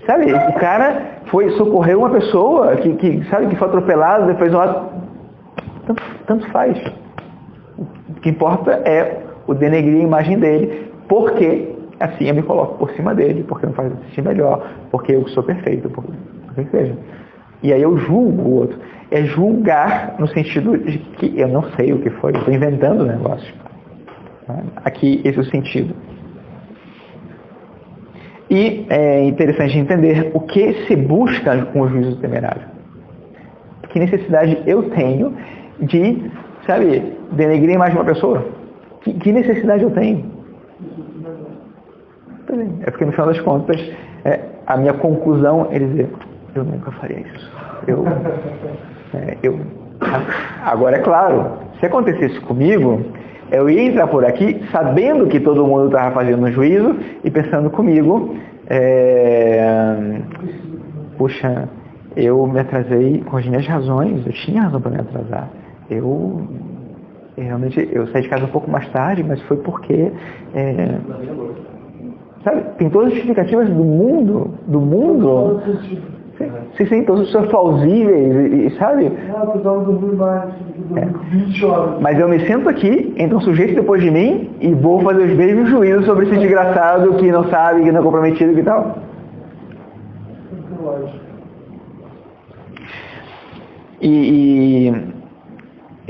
Sabe, o cara foi socorrer uma pessoa que sabe, que foi atropelada, depois tanto faz. O que importa é o denegrir a imagem dele, porque assim eu me coloco por cima dele, porque não faz assistir melhor, porque eu sou perfeito, porque que seja. E aí eu julgo o outro. É julgar no sentido de que eu não sei o que foi, eu estou inventando o negócio. Aqui esse é o sentido. E é interessante entender o que se busca com o juízo temerário. Que necessidade eu tenho de sabe, denegrir mais uma pessoa? Que necessidade eu tenho? É porque no final das contas, a minha conclusão é dizer, eu nunca faria isso. Agora, é claro, se acontecesse comigo, eu ia entrar por aqui sabendo que todo mundo estava fazendo um juízo e pensando comigo, puxa, eu me atrasei com as minhas razões, eu tinha razão para me atrasar. Realmente, eu saí de casa um pouco mais tarde, mas foi porque... sabe, tem todas as justificativas do mundo, sim, todos os seus plausíveis, sabe? Mas eu me sento aqui, entra um sujeito depois de mim e vou fazer os mesmos juízos sobre esse desgraçado que não sabe, que não é comprometido e tal. E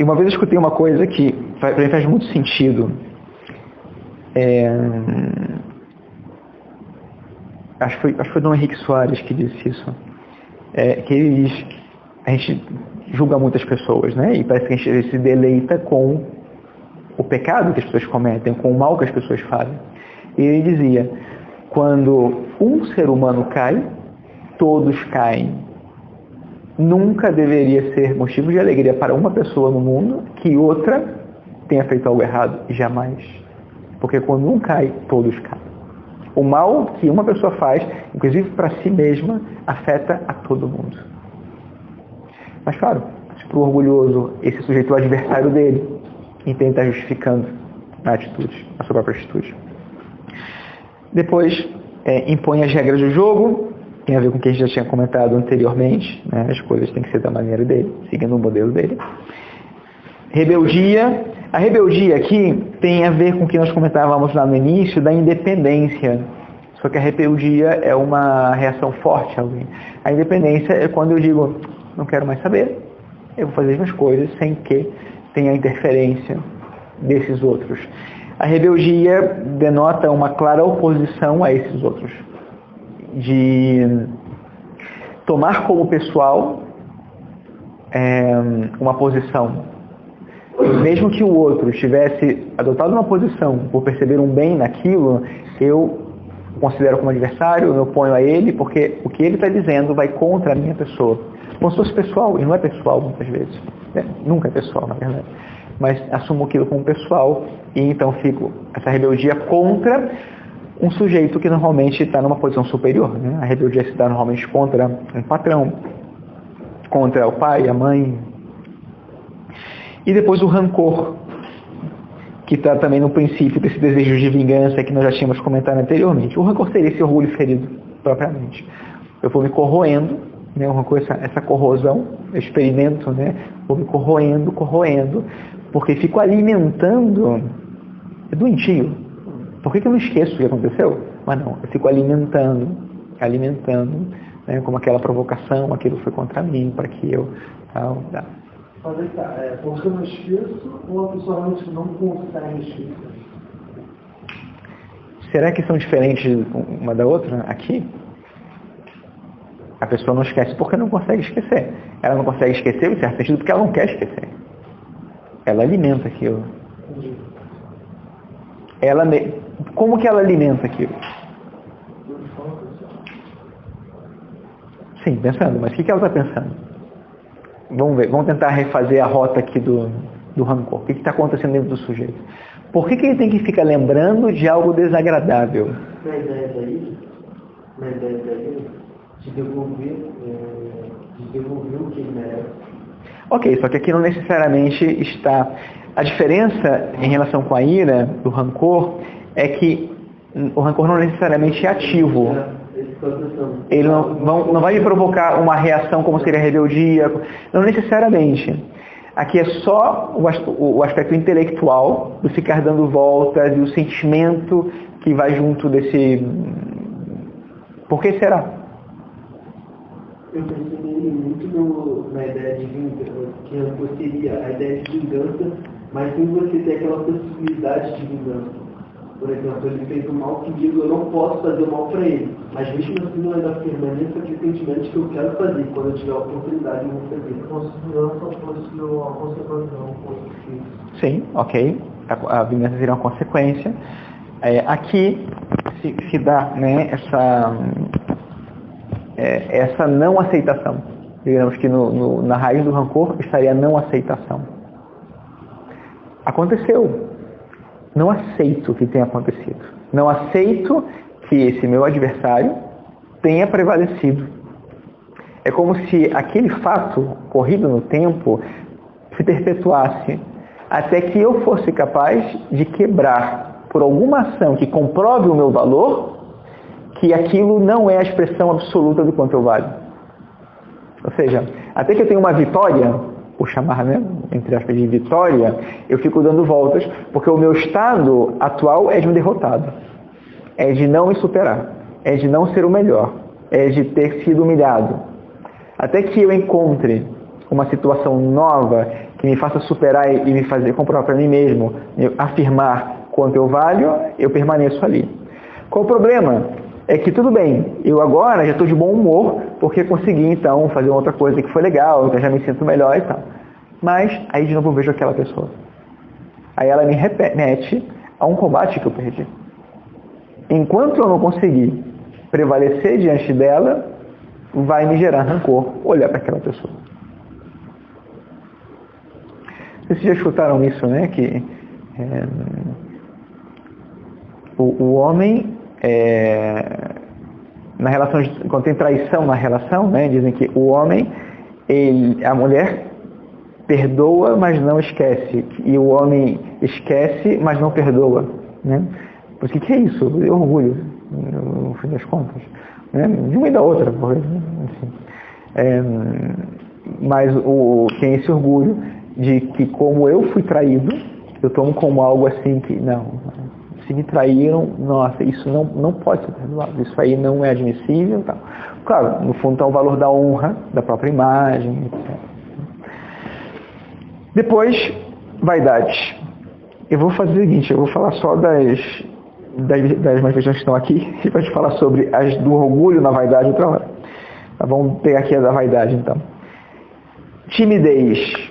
uma vez eu escutei uma coisa que para mim faz muito sentido. Acho que foi Dom Henrique Soares que disse isso. Que ele diz, a gente julga muitas pessoas, né? E parece que a gente se deleita com o pecado que as pessoas cometem, com o mal que as pessoas fazem. E ele dizia, quando um ser humano cai, todos caem. Nunca deveria ser motivo de alegria para uma pessoa no mundo que outra tenha feito algo errado. Jamais. Porque quando um cai, todos caem. O mal que uma pessoa faz, inclusive para si mesma, afeta a todo mundo. Mas claro, se para o orgulhoso esse sujeito é o adversário dele, então ele está justificando a sua própria atitude. Depois, impõe as regras do jogo, tem a ver com o que a gente já tinha comentado anteriormente, né? As coisas têm que ser da maneira dele, seguindo o modelo dele. Rebeldia. A rebeldia aqui tem a ver com o que nós comentávamos lá no início, da independência. Só que a rebeldia é uma reação forte a alguém. A independência é quando eu digo, não quero mais saber, eu vou fazer as minhas coisas sem que tenha interferência desses outros. A rebeldia denota uma clara oposição a esses outros. De tomar como pessoal uma posição. Mesmo que o outro tivesse adotado uma posição por perceber um bem naquilo, eu o considero como adversário, eu me oponho a ele, porque o que ele está dizendo vai contra a minha pessoa. Como se fosse pessoal, e não é pessoal muitas vezes. Nunca é pessoal, na verdade. Mas assumo aquilo como pessoal, e então fico essa rebeldia contra um sujeito que normalmente está numa posição superior. Né? A rebeldia se dá normalmente contra um patrão, contra o pai, a mãe. E depois o rancor, que está também no princípio desse desejo de vingança que nós já tínhamos comentado anteriormente. O rancor seria esse orgulho ferido, propriamente. Eu vou me corroendo, né? O rancor, essa corrosão, eu experimento, né? Vou me corroendo, porque fico alimentando. É doentio. Por que eu não esqueço o que aconteceu? Mas não, eu fico alimentando, né? Como aquela provocação, aquilo foi contra mim, para que eu... tal. Mas aí tá, porque eu não esqueço ou a pessoa realmente não consegue esquecer? Será que são diferentes uma da outra aqui? A pessoa não esquece porque não consegue esquecer. Ela não consegue esquecer, em certo sentido, porque ela não quer esquecer. Ela alimenta aquilo. Como que ela alimenta aquilo? Sim, pensando. Mas o que ela está pensando? Vamos ver, vamos tentar refazer a rota aqui do rancor. O que está acontecendo dentro do sujeito? Por que ele tem que ficar lembrando de algo desagradável? Na ideia daí, de devolver o que ele merece. Ok, só que aqui não necessariamente está... A diferença em relação com a ira, do rancor, é que o rancor não necessariamente é ativo. Ele não vai me provocar uma reação como seria a rebeldia. Não necessariamente. Aqui é só o aspecto intelectual do ficar dando voltas e o sentimento que vai junto desse... Por que será? Eu percebi muito na ideia de vingança, que seria a ideia de vingança, mas sem você ter aquela possibilidade de vingança. Por exemplo, ele fez um mal comigo, eu não posso fazer o mal para ele. Mas mesmo assim, eu ainda permaneço aquele sentimento que eu quero fazer. Quando eu tiver a oportunidade, eu vou fazer. Considerando fosse uma consequência, não fosse. Sim, ok. A vingança seria uma consequência. Aqui se dá, né, essa não aceitação. Digamos que na raiz do rancor estaria a não aceitação. Aconteceu. Não aceito o que tenha acontecido. Não aceito que esse meu adversário tenha prevalecido. É como se aquele fato corrido no tempo se perpetuasse até que eu fosse capaz de quebrar por alguma ação que comprove o meu valor, que aquilo não é a expressão absoluta do quanto eu valho. Ou seja, até que eu tenha uma vitória, por chamar, né, entre aspas, de vitória, eu fico dando voltas, porque o meu estado atual é de um derrotado. É de não me superar. É de não ser o melhor. É de ter sido humilhado. Até que eu encontre uma situação nova que me faça superar e me fazer comprovar para mim mesmo, afirmar quanto eu valho, eu permaneço ali. Qual o problema? É que tudo bem, eu agora já estou de bom humor, porque consegui então fazer outra coisa que foi legal, então já me sinto melhor e tal. Mas aí de novo eu vejo aquela pessoa. Aí ela me remete a um combate que eu perdi. Enquanto eu não conseguir prevalecer diante dela, vai me gerar rancor olhar para aquela pessoa. Vocês já escutaram isso, né? Que o homem, na relação quando tem traição na relação, né? Dizem que o homem, a mulher perdoa, mas não esquece. E o homem esquece, mas não perdoa. Né? Por que é isso? É orgulho, no fim das contas. Né? De uma e da outra. Enfim. Mas tem esse orgulho de que, como eu fui traído, eu tomo como algo assim que, não, se me traíram, nossa, isso não pode ser perdoado, isso aí não é admissível. Tal. Claro, no fundo está o valor da honra, da própria imagem, etc. Depois, vaidade. Eu vou fazer o seguinte, eu vou falar só das manifestações que estão aqui, e vou te falar sobre as do orgulho na vaidade outra hora. Tá, vamos pegar aqui a da vaidade, então. Timidez.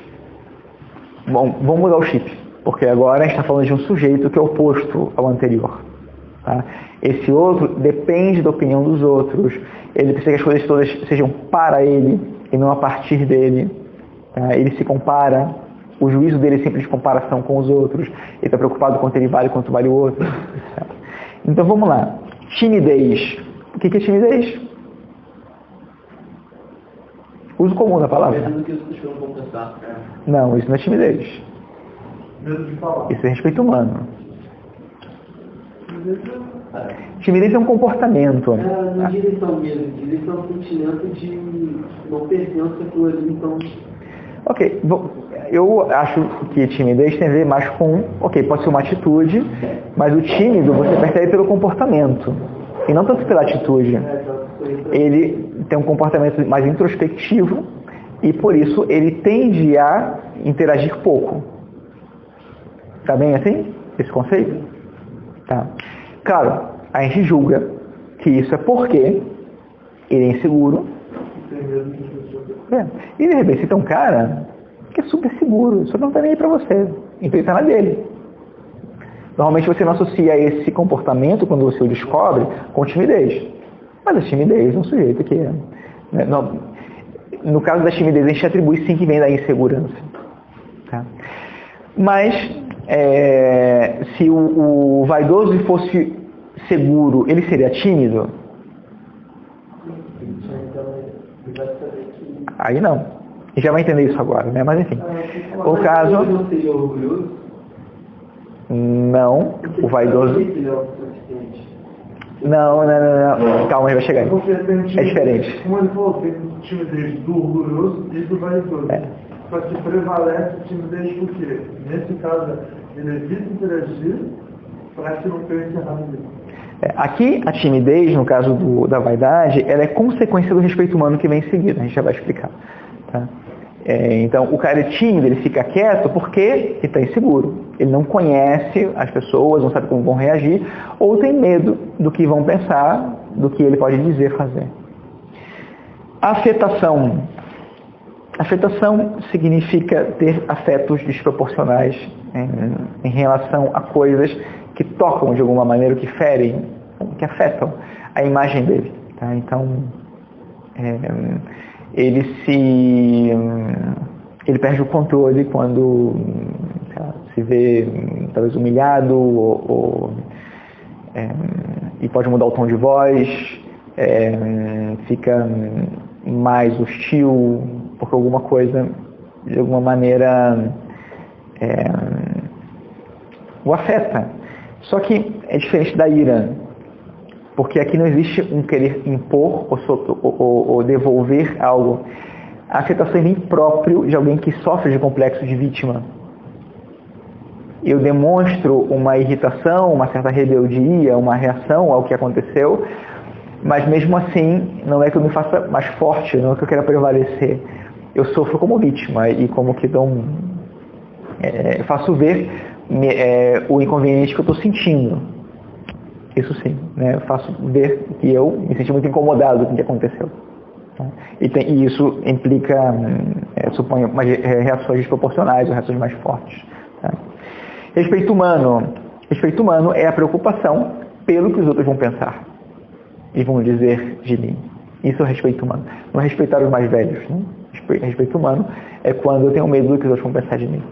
Bom, vamos mudar o chip, porque agora a gente está falando de um sujeito que é oposto ao anterior. Tá? Esse outro depende da opinião dos outros, ele precisa que as coisas todas sejam para ele e não a partir dele. Tá? Ele se compara, o juízo dele é sempre de comparação com os outros, ele está preocupado quanto ele vale, quanto vale o outro. Etc. Então vamos lá. Timidez. O que é timidez? Uso comum da palavra. Não, isso não é timidez. Isso é respeito humano. Timidez é um comportamento. Não direção mesmo, direção é um sentimento de não pertença àquilo ali, então... Ok, eu acho que timidez tem a ver mais com, pode ser uma atitude, mas o tímido você percebe pelo comportamento, e não tanto pela atitude. Ele tem um comportamento mais introspectivo, e por isso ele tende a interagir pouco. Tá bem assim, esse conceito? Tá. Claro, a gente julga que isso é porque ele é inseguro. E de repente você tem um cara que é super seguro, só não tá nem aí pra você, então ele tá na dele. Normalmente você não associa esse comportamento, quando você o descobre, com timidez. Mas a timidez é um sujeito que... Né, no caso da timidez, a gente atribui sim que vem da insegurança. Tá? Mas, se o vaidoso fosse seguro, ele seria tímido? Aí não. A gente já vai entender isso agora, né? Mas enfim. O caso... Não. O vaidoso... Não. Calma, ele vai chegar aí. É diferente. Como ele falou, tem o timidez do orgulhoso e do vaidoso. Só que prevalece o timidez por quê? Nesse caso, ele evita interagir para que não pense errado dele. Aqui, a timidez, no caso da vaidade, ela é consequência do respeito humano que vem em seguida. A gente já vai explicar. Tá? Então, o cara é tímido, ele fica quieto porque ele está inseguro. Ele não conhece as pessoas, não sabe como vão reagir, ou tem medo do que vão pensar, do que ele pode dizer, fazer. Afetação. Afetação significa ter afetos desproporcionais em relação a coisas que tocam de alguma maneira, que ferem, que afetam a imagem dele. Tá? Então, ele perde o controle quando se vê talvez humilhado e pode mudar o tom de voz, fica mais hostil porque alguma coisa de alguma maneira o afeta. Só que é diferente da ira, porque aqui não existe um querer impor ou devolver algo. A afetação é bem próprio de alguém que sofre de complexo de vítima. Eu demonstro uma irritação, uma certa rebeldia, uma reação ao que aconteceu, mas mesmo assim não é que eu me faça mais forte, não é que eu queira prevalecer. Eu sofro como vítima e como que faço ver o inconveniente que eu estou sentindo. Isso sim, né? Eu faço ver que eu me senti muito incomodado com o que aconteceu. E isso implica, suponho, reações desproporcionais ou reações mais fortes. Tá? Respeito humano. Respeito humano é a preocupação pelo que os outros vão pensar e vão dizer de mim. Isso é o respeito humano. Não é respeitar os mais velhos. Né? Respeito humano é quando eu tenho medo do que os outros vão pensar de mim.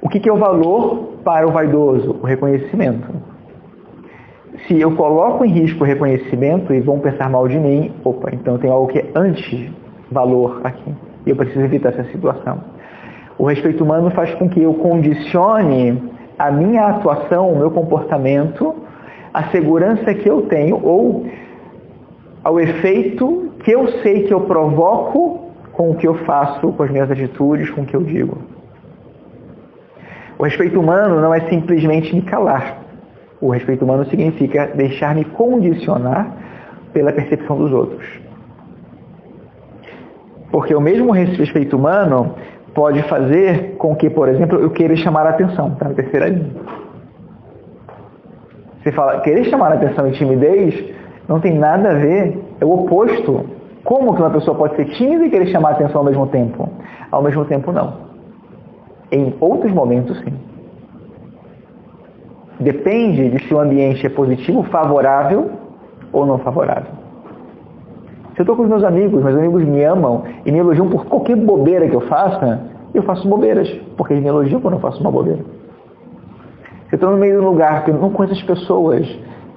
O que é o valor para o vaidoso? O reconhecimento. Se eu coloco em risco o reconhecimento e vão pensar mal de mim, então tem algo que é anti-valor aqui. E eu preciso evitar essa situação. O respeito humano faz com que eu condicione a minha atuação, o meu comportamento, a segurança que eu tenho ou ao efeito que eu sei que eu provoco com o que eu faço, com as minhas atitudes, com o que eu digo. O respeito humano não é simplesmente me calar. O respeito humano significa deixar-me condicionar pela percepção dos outros. Porque o mesmo respeito humano pode fazer com que, por exemplo, eu queira chamar a atenção. Tá na terceira linha. Você fala, querer chamar a atenção e timidez não tem nada a ver, é o oposto. Como que uma pessoa pode ser tímida e querer chamar a atenção ao mesmo tempo? Ao mesmo tempo, não. Em outros momentos, sim. Depende de se o ambiente é positivo, favorável ou não favorável. Se eu estou com os meus amigos me amam e me elogiam por qualquer bobeira que eu faço bobeiras, porque eles me elogiam quando eu faço uma bobeira. Se eu estou no meio de um lugar que eu não conheço as pessoas,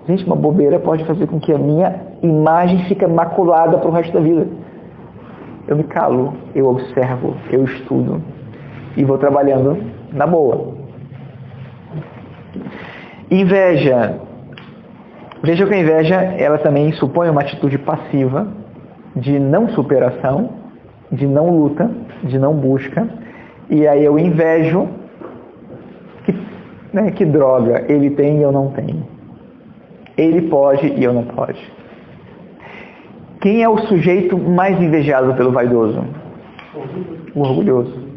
gente, uma bobeira pode fazer com que a minha imagem fique maculada para o resto da vida. Eu me calo, eu observo, eu estudo e vou trabalhando na boa. Inveja. Veja que a inveja, ela também supõe uma atitude passiva, de não superação, de não luta, de não busca. E aí eu invejo que droga ele tem e eu não tenho. Ele pode e eu não pode. Quem é o sujeito mais invejado pelo vaidoso? O orgulhoso.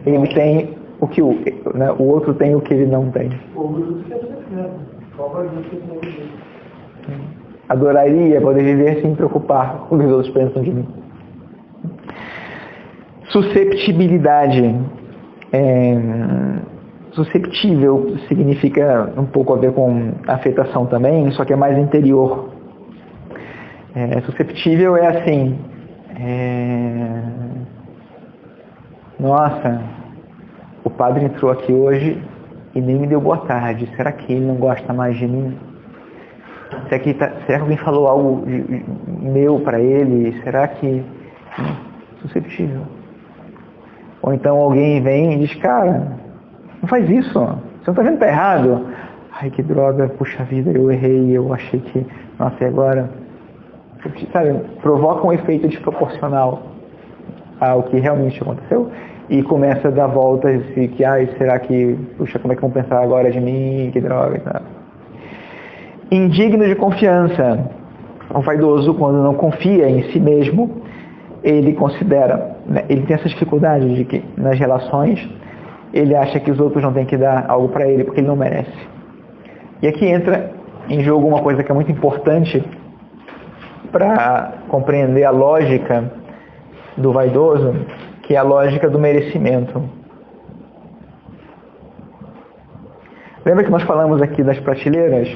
Ele tem o que o outro tem o que ele não tem. Adoraria poder viver sem preocupar com o que os outros pensam de mim. Susceptibilidade. Susceptível significa um pouco a ver com afetação também, só que é mais interior. Susceptível é assim, nossa, o padre entrou aqui hoje e nem me deu boa tarde, será que ele não gosta mais de mim? Será que alguém falou algo meu para ele? Será que... Susceptível. Ou então alguém vem e diz, cara, não faz isso, você não está vendo que está errado. Ai, que droga, puxa vida, eu errei, eu achei que... Nossa, e agora? Sabe, provoca um efeito desproporcional ao que realmente aconteceu e começa a dar voltas e que, será que... Puxa, como é que vão pensar agora de mim? Que droga, tá? Indigno de confiança. Um vaidoso, quando não confia em si mesmo, ele considera, né, ele tem essa dificuldade de que nas relações ele acha que os outros não têm que dar algo para ele porque ele não merece. E aqui entra em jogo uma coisa que é muito importante para compreender a lógica do vaidoso, que é a lógica do merecimento. Lembra que nós falamos aqui das prateleiras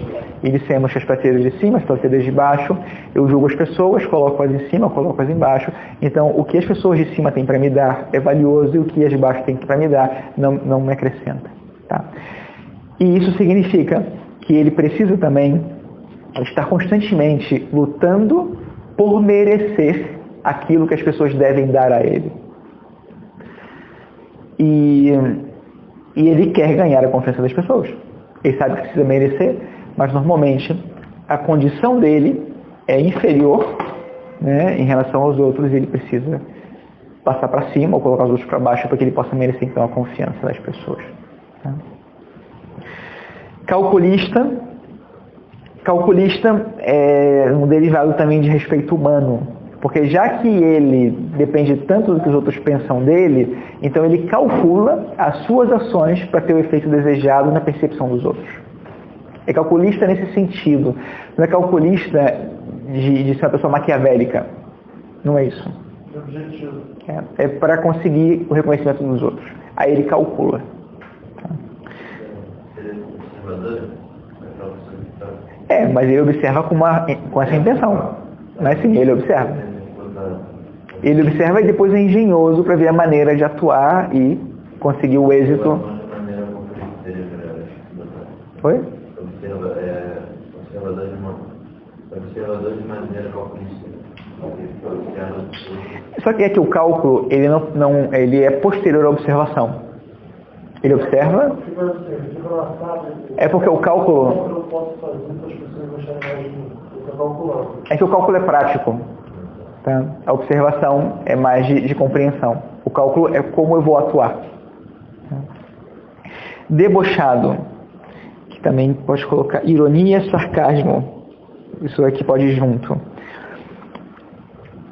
e dissemos que as prateleiras de cima, as prateleiras de baixo, eu julgo as pessoas, coloco-as em cima, coloco-as embaixo. Então, o que as pessoas de cima têm para me dar é valioso e o que as de baixo têm para me dar não me acrescenta. Tá? E isso significa que ele precisa também estar constantemente lutando por merecer aquilo que as pessoas devem dar a ele. E ele quer ganhar a confiança das pessoas. Ele sabe que precisa merecer, mas normalmente a condição dele é inferior, né, em relação aos outros, e ele precisa passar para cima ou colocar os outros para baixo para que ele possa merecer então a confiança das pessoas. Tá? Calculista é um derivado também de respeito humano. Porque já que ele depende tanto do que os outros pensam dele, então ele calcula as suas ações para ter o efeito desejado na percepção dos outros. É calculista nesse sentido. Não é calculista de ser uma pessoa maquiavélica. Não é isso. É para conseguir o reconhecimento dos outros. Aí ele calcula. Mas ele observa com essa intenção. Não é assim, ele observa. Ele observa e depois é engenhoso para ver a maneira de atuar e conseguir o êxito. Oi? Observador de maneira calculista. Só que é que o cálculo, ele é posterior à observação. Ele observa. É porque o cálculo. É que o cálculo é prático. Tá? A observação é mais de compreensão. O cálculo é como eu vou atuar. Tá? Debochado, que também pode colocar ironia, sarcasmo. Isso aqui pode ir junto.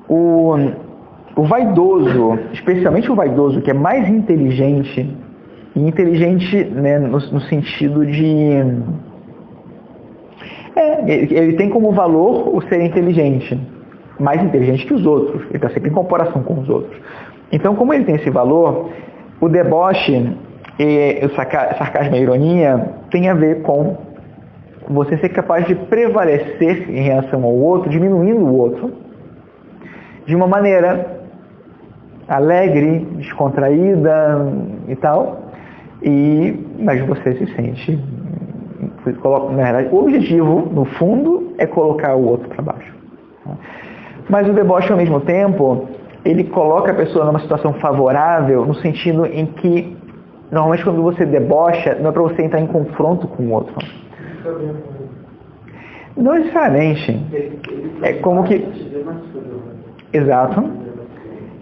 O vaidoso, especialmente o vaidoso, que é mais inteligente, e inteligente, né, no sentido de... ele tem como valor o ser inteligente. Mais inteligente que os outros. Ele está sempre em comparação com os outros. Então, como ele tem esse valor, o deboche, o sarcasmo e a ironia tem a ver com você ser capaz de prevalecer em relação ao outro, diminuindo o outro, de uma maneira alegre, descontraída e tal, mas você se sente... Na verdade, o objetivo, no fundo, é colocar o outro para baixo. Mas o deboche, ao mesmo tempo, ele coloca a pessoa numa situação favorável, no sentido em que, normalmente, quando você debocha, não é para você entrar em confronto com o outro. Não necessariamente. É como que... Exato.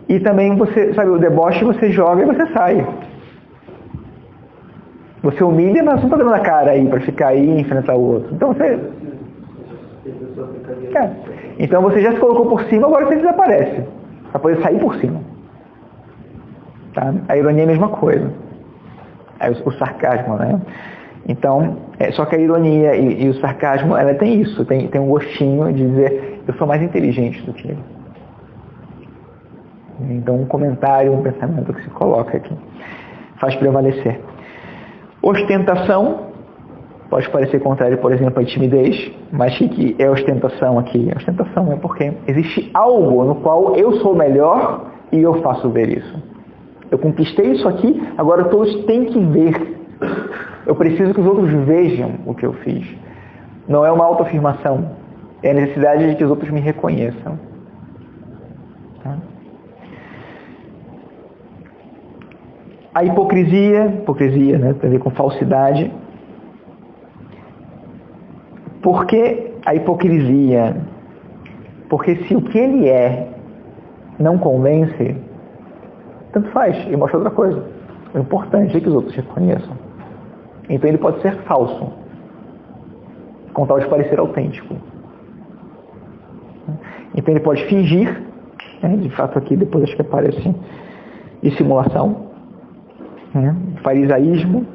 E também você, sabe, o deboche você joga e você sai. Você humilha, mas não está dando na cara aí para ficar aí e enfrentar o outro. Então você... Então você já se colocou por cima, agora você desaparece. Para poder sair por cima. Tá? A ironia é a mesma coisa. O sarcasmo, né? Então, só que a ironia e o sarcasmo, ela tem isso. Tem um gostinho de dizer, eu sou mais inteligente do que ele. Então, um comentário, um pensamento que se coloca aqui faz prevalecer. Ostentação. Pode parecer contrário, por exemplo, à timidez, mas o que é ostentação aqui? A ostentação é porque existe algo no qual eu sou melhor e eu faço ver isso. Eu conquistei isso aqui, agora todos têm que ver. Eu preciso que os outros vejam o que eu fiz. Não é uma autoafirmação, é a necessidade de que os outros me reconheçam. Tá? A hipocrisia, né, tem a ver com falsidade. Por que a hipocrisia? Porque se o que ele é não convence, tanto faz, ele mostra outra coisa. O importante é que os outros reconheçam. Então ele pode ser falso, com tal de parecer autêntico. Então ele pode fingir De fato aqui depois acho que aparece dissimulação, farisaísmo,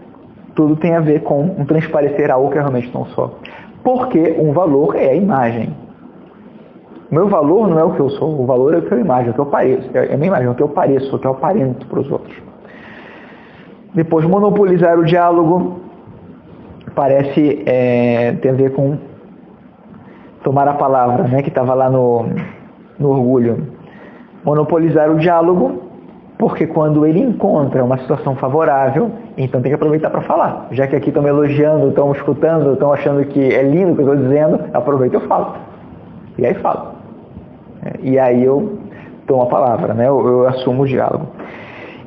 tudo tem a ver com um transparecer algo que realmente não sou. Porque um valor é a imagem. O meu valor não é o que eu sou, o valor é o que eu imagino, o que eu pareço, é a minha imagem, o que eu pareço, o que eu aparento para os outros. Depois, monopolizar o diálogo parece ter a ver com tomar a palavra, que estava lá no orgulho. Monopolizar o diálogo, porque quando ele encontra uma situação favorável, então tem que aproveitar para falar. Já que aqui estão me elogiando, estão escutando, estão achando que é lindo o que eu estou dizendo, aproveito e eu falo. E aí falo. E aí eu tomo a palavra, eu assumo o diálogo.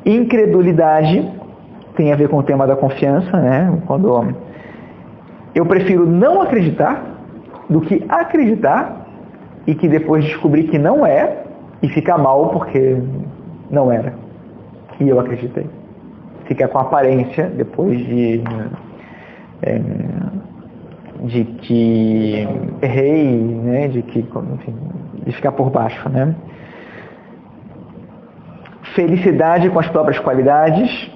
Incredulidade tem a ver com o tema da confiança, quando eu prefiro não acreditar do que acreditar e que depois descobrir que não é e ficar mal porque não era. E eu acreditei. Ficar com a aparência depois de que errei, de ficar por baixo, Felicidade com as próprias qualidades.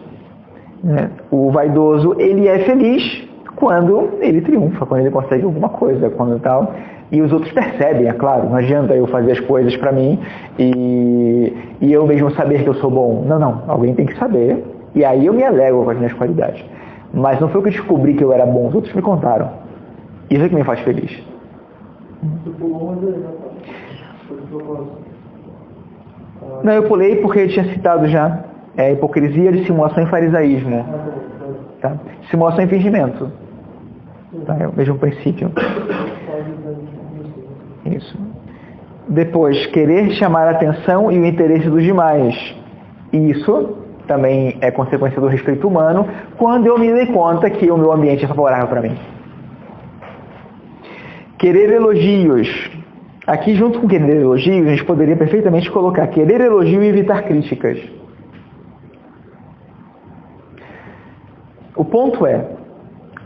O vaidoso, ele é feliz quando ele triunfa, quando ele consegue alguma coisa, quando tal. E os outros percebem, é claro. Não adianta eu fazer as coisas para mim e eu mesmo saber que eu sou bom. Não. Alguém tem que saber. E aí eu me alegro com as minhas qualidades. Mas não foi eu que descobri que eu era bom. Os outros me contaram. Isso é que me faz feliz. Não, eu pulei porque eu tinha citado já. Hipocrisia, dissimulação e farisaísmo. Tá? Dissimulação e fingimento. Tá? É o mesmo princípio. Isso. Depois, querer chamar a atenção e o interesse dos demais. Isso também é consequência do respeito humano, quando eu me dei conta que o meu ambiente é favorável para mim. Querer elogios. Aqui, junto com querer elogios, a gente poderia perfeitamente colocar querer elogio e evitar críticas. O ponto é,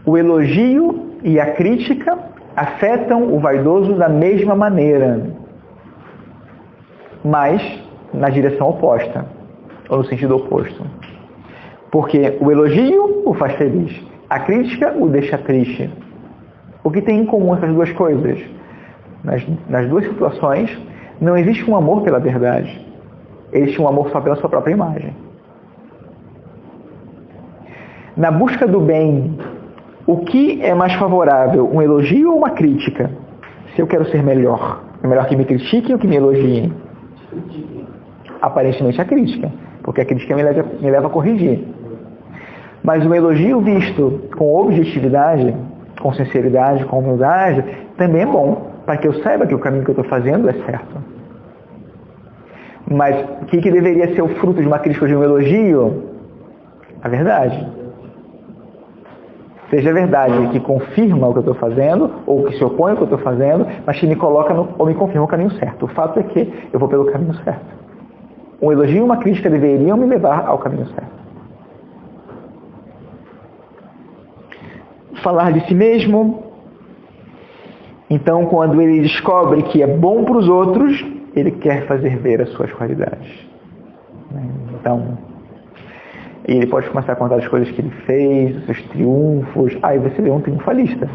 o elogio e a crítica afetam o vaidoso da mesma maneira, mas na direção oposta, ou no sentido oposto. Porque o elogio o faz feliz, a crítica o deixa triste. O que tem em comum essas duas coisas? Nas duas situações, não existe um amor pela verdade. Existe um amor só pela sua própria imagem. Na busca do bem, o que é mais favorável? Um elogio ou uma crítica? Se eu quero ser melhor, é melhor que me critiquem ou que me elogiem? Aparentemente a crítica, porque a crítica me leva a corrigir. Mas um elogio visto com objetividade, com sinceridade, com humildade, também é bom, para que eu saiba que o caminho que eu estou fazendo é certo. Mas o que deveria ser o fruto de uma crítica ou de um elogio? A verdade. Seja a verdade que confirma o que eu estou fazendo, ou que se opõe ao que eu estou fazendo, mas que me coloca ou me confirma o caminho certo. O fato é que eu vou pelo caminho certo. Um elogio e uma crítica deveriam me levar ao caminho certo. Falar de si mesmo. Então, quando ele descobre que é bom para os outros, ele quer fazer ver as suas qualidades. Então, ele pode começar a contar as coisas que ele fez, os seus triunfos. Aí você vê um triunfalista.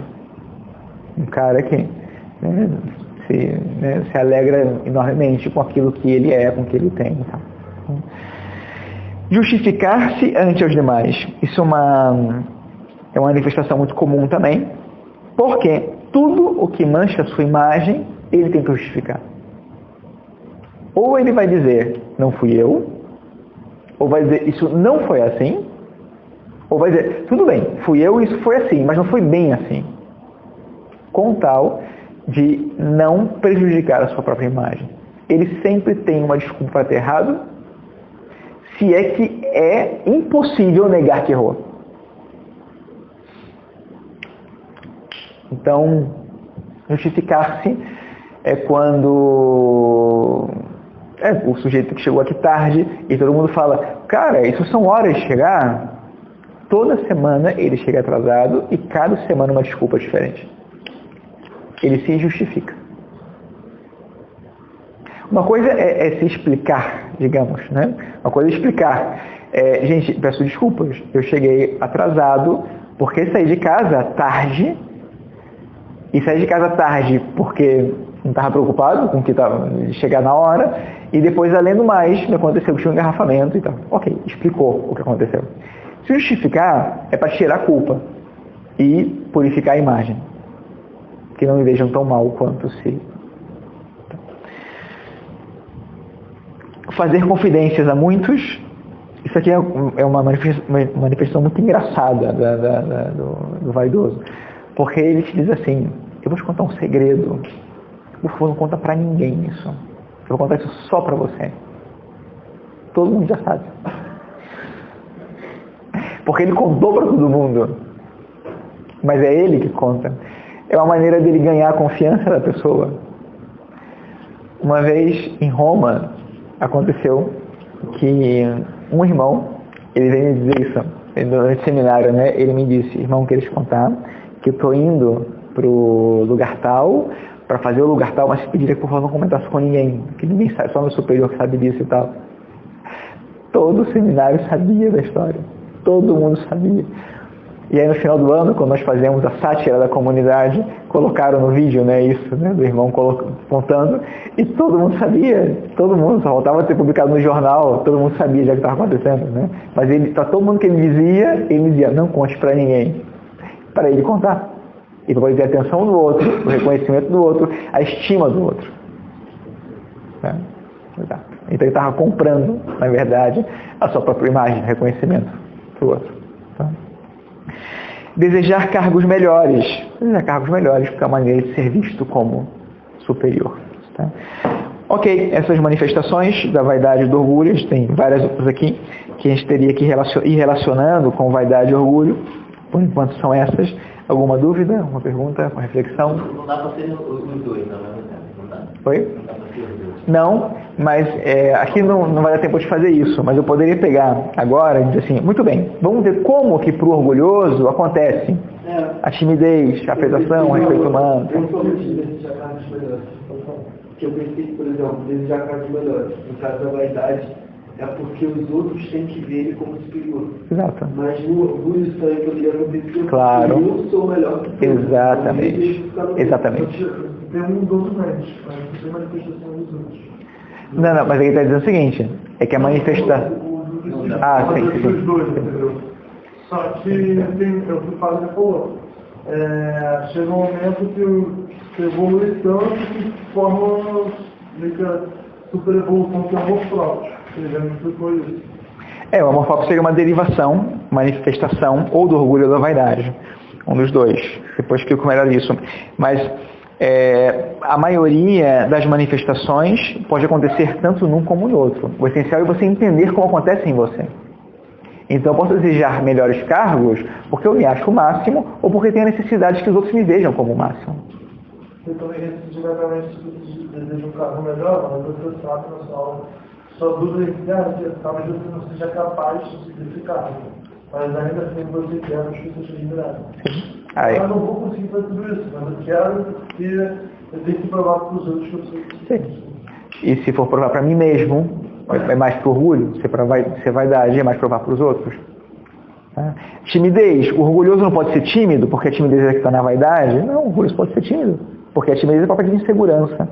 Um cara que se alegra enormemente com aquilo que ele é, com o que ele tem. Então. Justificar-se ante os demais. Isso é uma manifestação muito comum também. Porque tudo o que mancha a sua imagem, ele tem que justificar. Ou ele vai dizer, não fui eu. Ou vai dizer, isso não foi assim. Ou vai dizer, tudo bem, fui eu e isso foi assim, mas não foi bem assim. Com tal de não prejudicar a sua própria imagem. Ele sempre tem uma desculpa para ter errado, se é que é impossível negar que errou. Então, justificar-se é quando o sujeito que chegou aqui tarde e todo mundo fala, cara, isso são horas de chegar. Toda semana ele chega atrasado e cada semana uma desculpa diferente. Ele se justifica. Uma coisa é se explicar, digamos, né? Uma coisa é explicar. Gente, peço desculpas, eu cheguei atrasado porque saí de casa tarde, e saí de casa tarde porque não estava preocupado com o que estava de chegar na hora, e depois, além do mais, me aconteceu que tinha um engarrafamento e tal. Ok, explicou o que aconteceu. Se justificar, é para tirar a culpa e purificar a imagem. Que não me vejam tão mal quanto se... Fazer confidências a muitos, isso aqui é uma manifestação muito engraçada do vaidoso. Porque ele te diz assim, eu vou te contar um segredo, por favor, não conta pra ninguém isso. Eu vou contar isso só pra você. Todo mundo já sabe. Porque ele contou pra todo mundo. Mas é ele que conta. É uma maneira dele ganhar a confiança da pessoa. Uma vez em Roma, aconteceu que um irmão, ele veio me dizer isso, durante o seminário, né? Ele me disse, irmão, queria te contar que eu estou indo pro lugar tal, para fazer o lugar tal, mas pediria que por favor não comentasse com ninguém, que ninguém sabe, só meu superior que sabe disso e tal. Todo o seminário sabia da história, todo mundo sabia. E aí no final do ano, quando nós fazemos a sátira da comunidade, colocaram no vídeo, né, isso, né, do irmão contando, e todo mundo sabia, todo mundo, só faltava ter publicado no jornal, todo mundo sabia já o que estava acontecendo, né? Mas ele, para todo mundo que ele dizia, não conte para ninguém, para ele contar. E para ter a atenção do outro, o reconhecimento do outro, a estima do outro. Né? Então ele estava comprando, na verdade, a sua própria imagem, reconhecimento para o outro. Tá? Desejar cargos melhores. Desejar cargos melhores, porque é uma maneira de ser visto como superior. Tá? Ok, essas manifestações da vaidade e do orgulho, a gente tem várias outras aqui, que a gente teria que ir relacionando com vaidade e orgulho. Por enquanto são essas. Alguma dúvida? Alguma pergunta? Uma reflexão? Não dá para ser os dois, não dá? Oi? Não dá para ser os dois. Não, mas aqui não vai dar tempo de fazer isso, mas eu poderia pegar agora e dizer assim, muito bem, vamos ver como que para o orgulhoso acontece a timidez, a afetação, o respeito humano. Principalmente desejar cargos melhores. Porque eu pensei, por exemplo, desejar cargos melhores. No caso da vaidade, é porque os outros têm que ver ele como superior. Exato. Mas no orgulho isso aí poderia acontecer. Claro. Eu sou melhor que tu. Exatamente. Exatamente. Tem um dos meios, mas não tem manifestação dos outros. Não, mas ele está dizendo o seguinte, é que a manifestação... Ah, sim. Os dois, entendeu? Só que é o que o Fábio falou. Chega um momento que evolui tanto que forma uma super evolução que é o amor próprio. Ele me explicou isso. O amor próprio seria uma derivação, manifestação ou do orgulho ou da vaidade. Um dos dois. Depois explico melhor isso. Mas a maioria das manifestações pode acontecer tanto num como no outro. O essencial é você entender como acontece em você. Então eu posso desejar melhores cargos porque eu me acho o máximo ou porque tenho a necessidade que os outros me vejam como o máximo. Eu também diretamente desejo um cargo melhor, mas você sabe na sua aula. Sua dúvida é que talvez você não seja capaz de conseguir esse cargo. Mas ainda assim você quer que você seja liberado. Eu não vou conseguir fazer tudo isso, mas eu quero porque eu tenho que provar para os outros que eu sou. Sim. E se for provar para mim mesmo, é mais para orgulho, se vaidade é mais provar para os outros. Tá? Timidez, o orgulhoso não pode ser tímido porque a timidez é que está na vaidade? Não, o orgulhoso pode ser tímido, porque a timidez é própria de insegurança.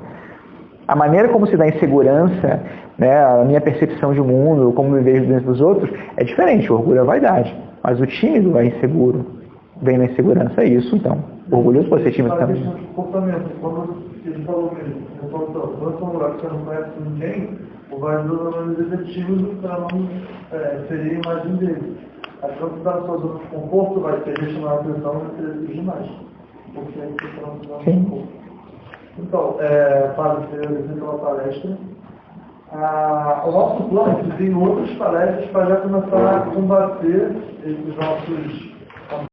A maneira como se dá insegurança, né, a minha percepção de mundo, como me vejo dentro dos outros, é diferente. O orgulho é a vaidade, mas o tímido é inseguro, vem na insegurança. É isso, então. O orgulhoso pode ser tímido também. A questão de comportamento, quando ele falou mesmo, quando um lugar que você não conhece ninguém, o vaidoso normalmente é tímido para não ferir a imagem dele. Aí quando você está na sua zona de conforto, vai querer chamar a atenção e vai querer demais. Porque aí você está na zona de conforto. Então, para você pela palestra, o nosso plano é que tem outras palestras para já começar a combater esses nossos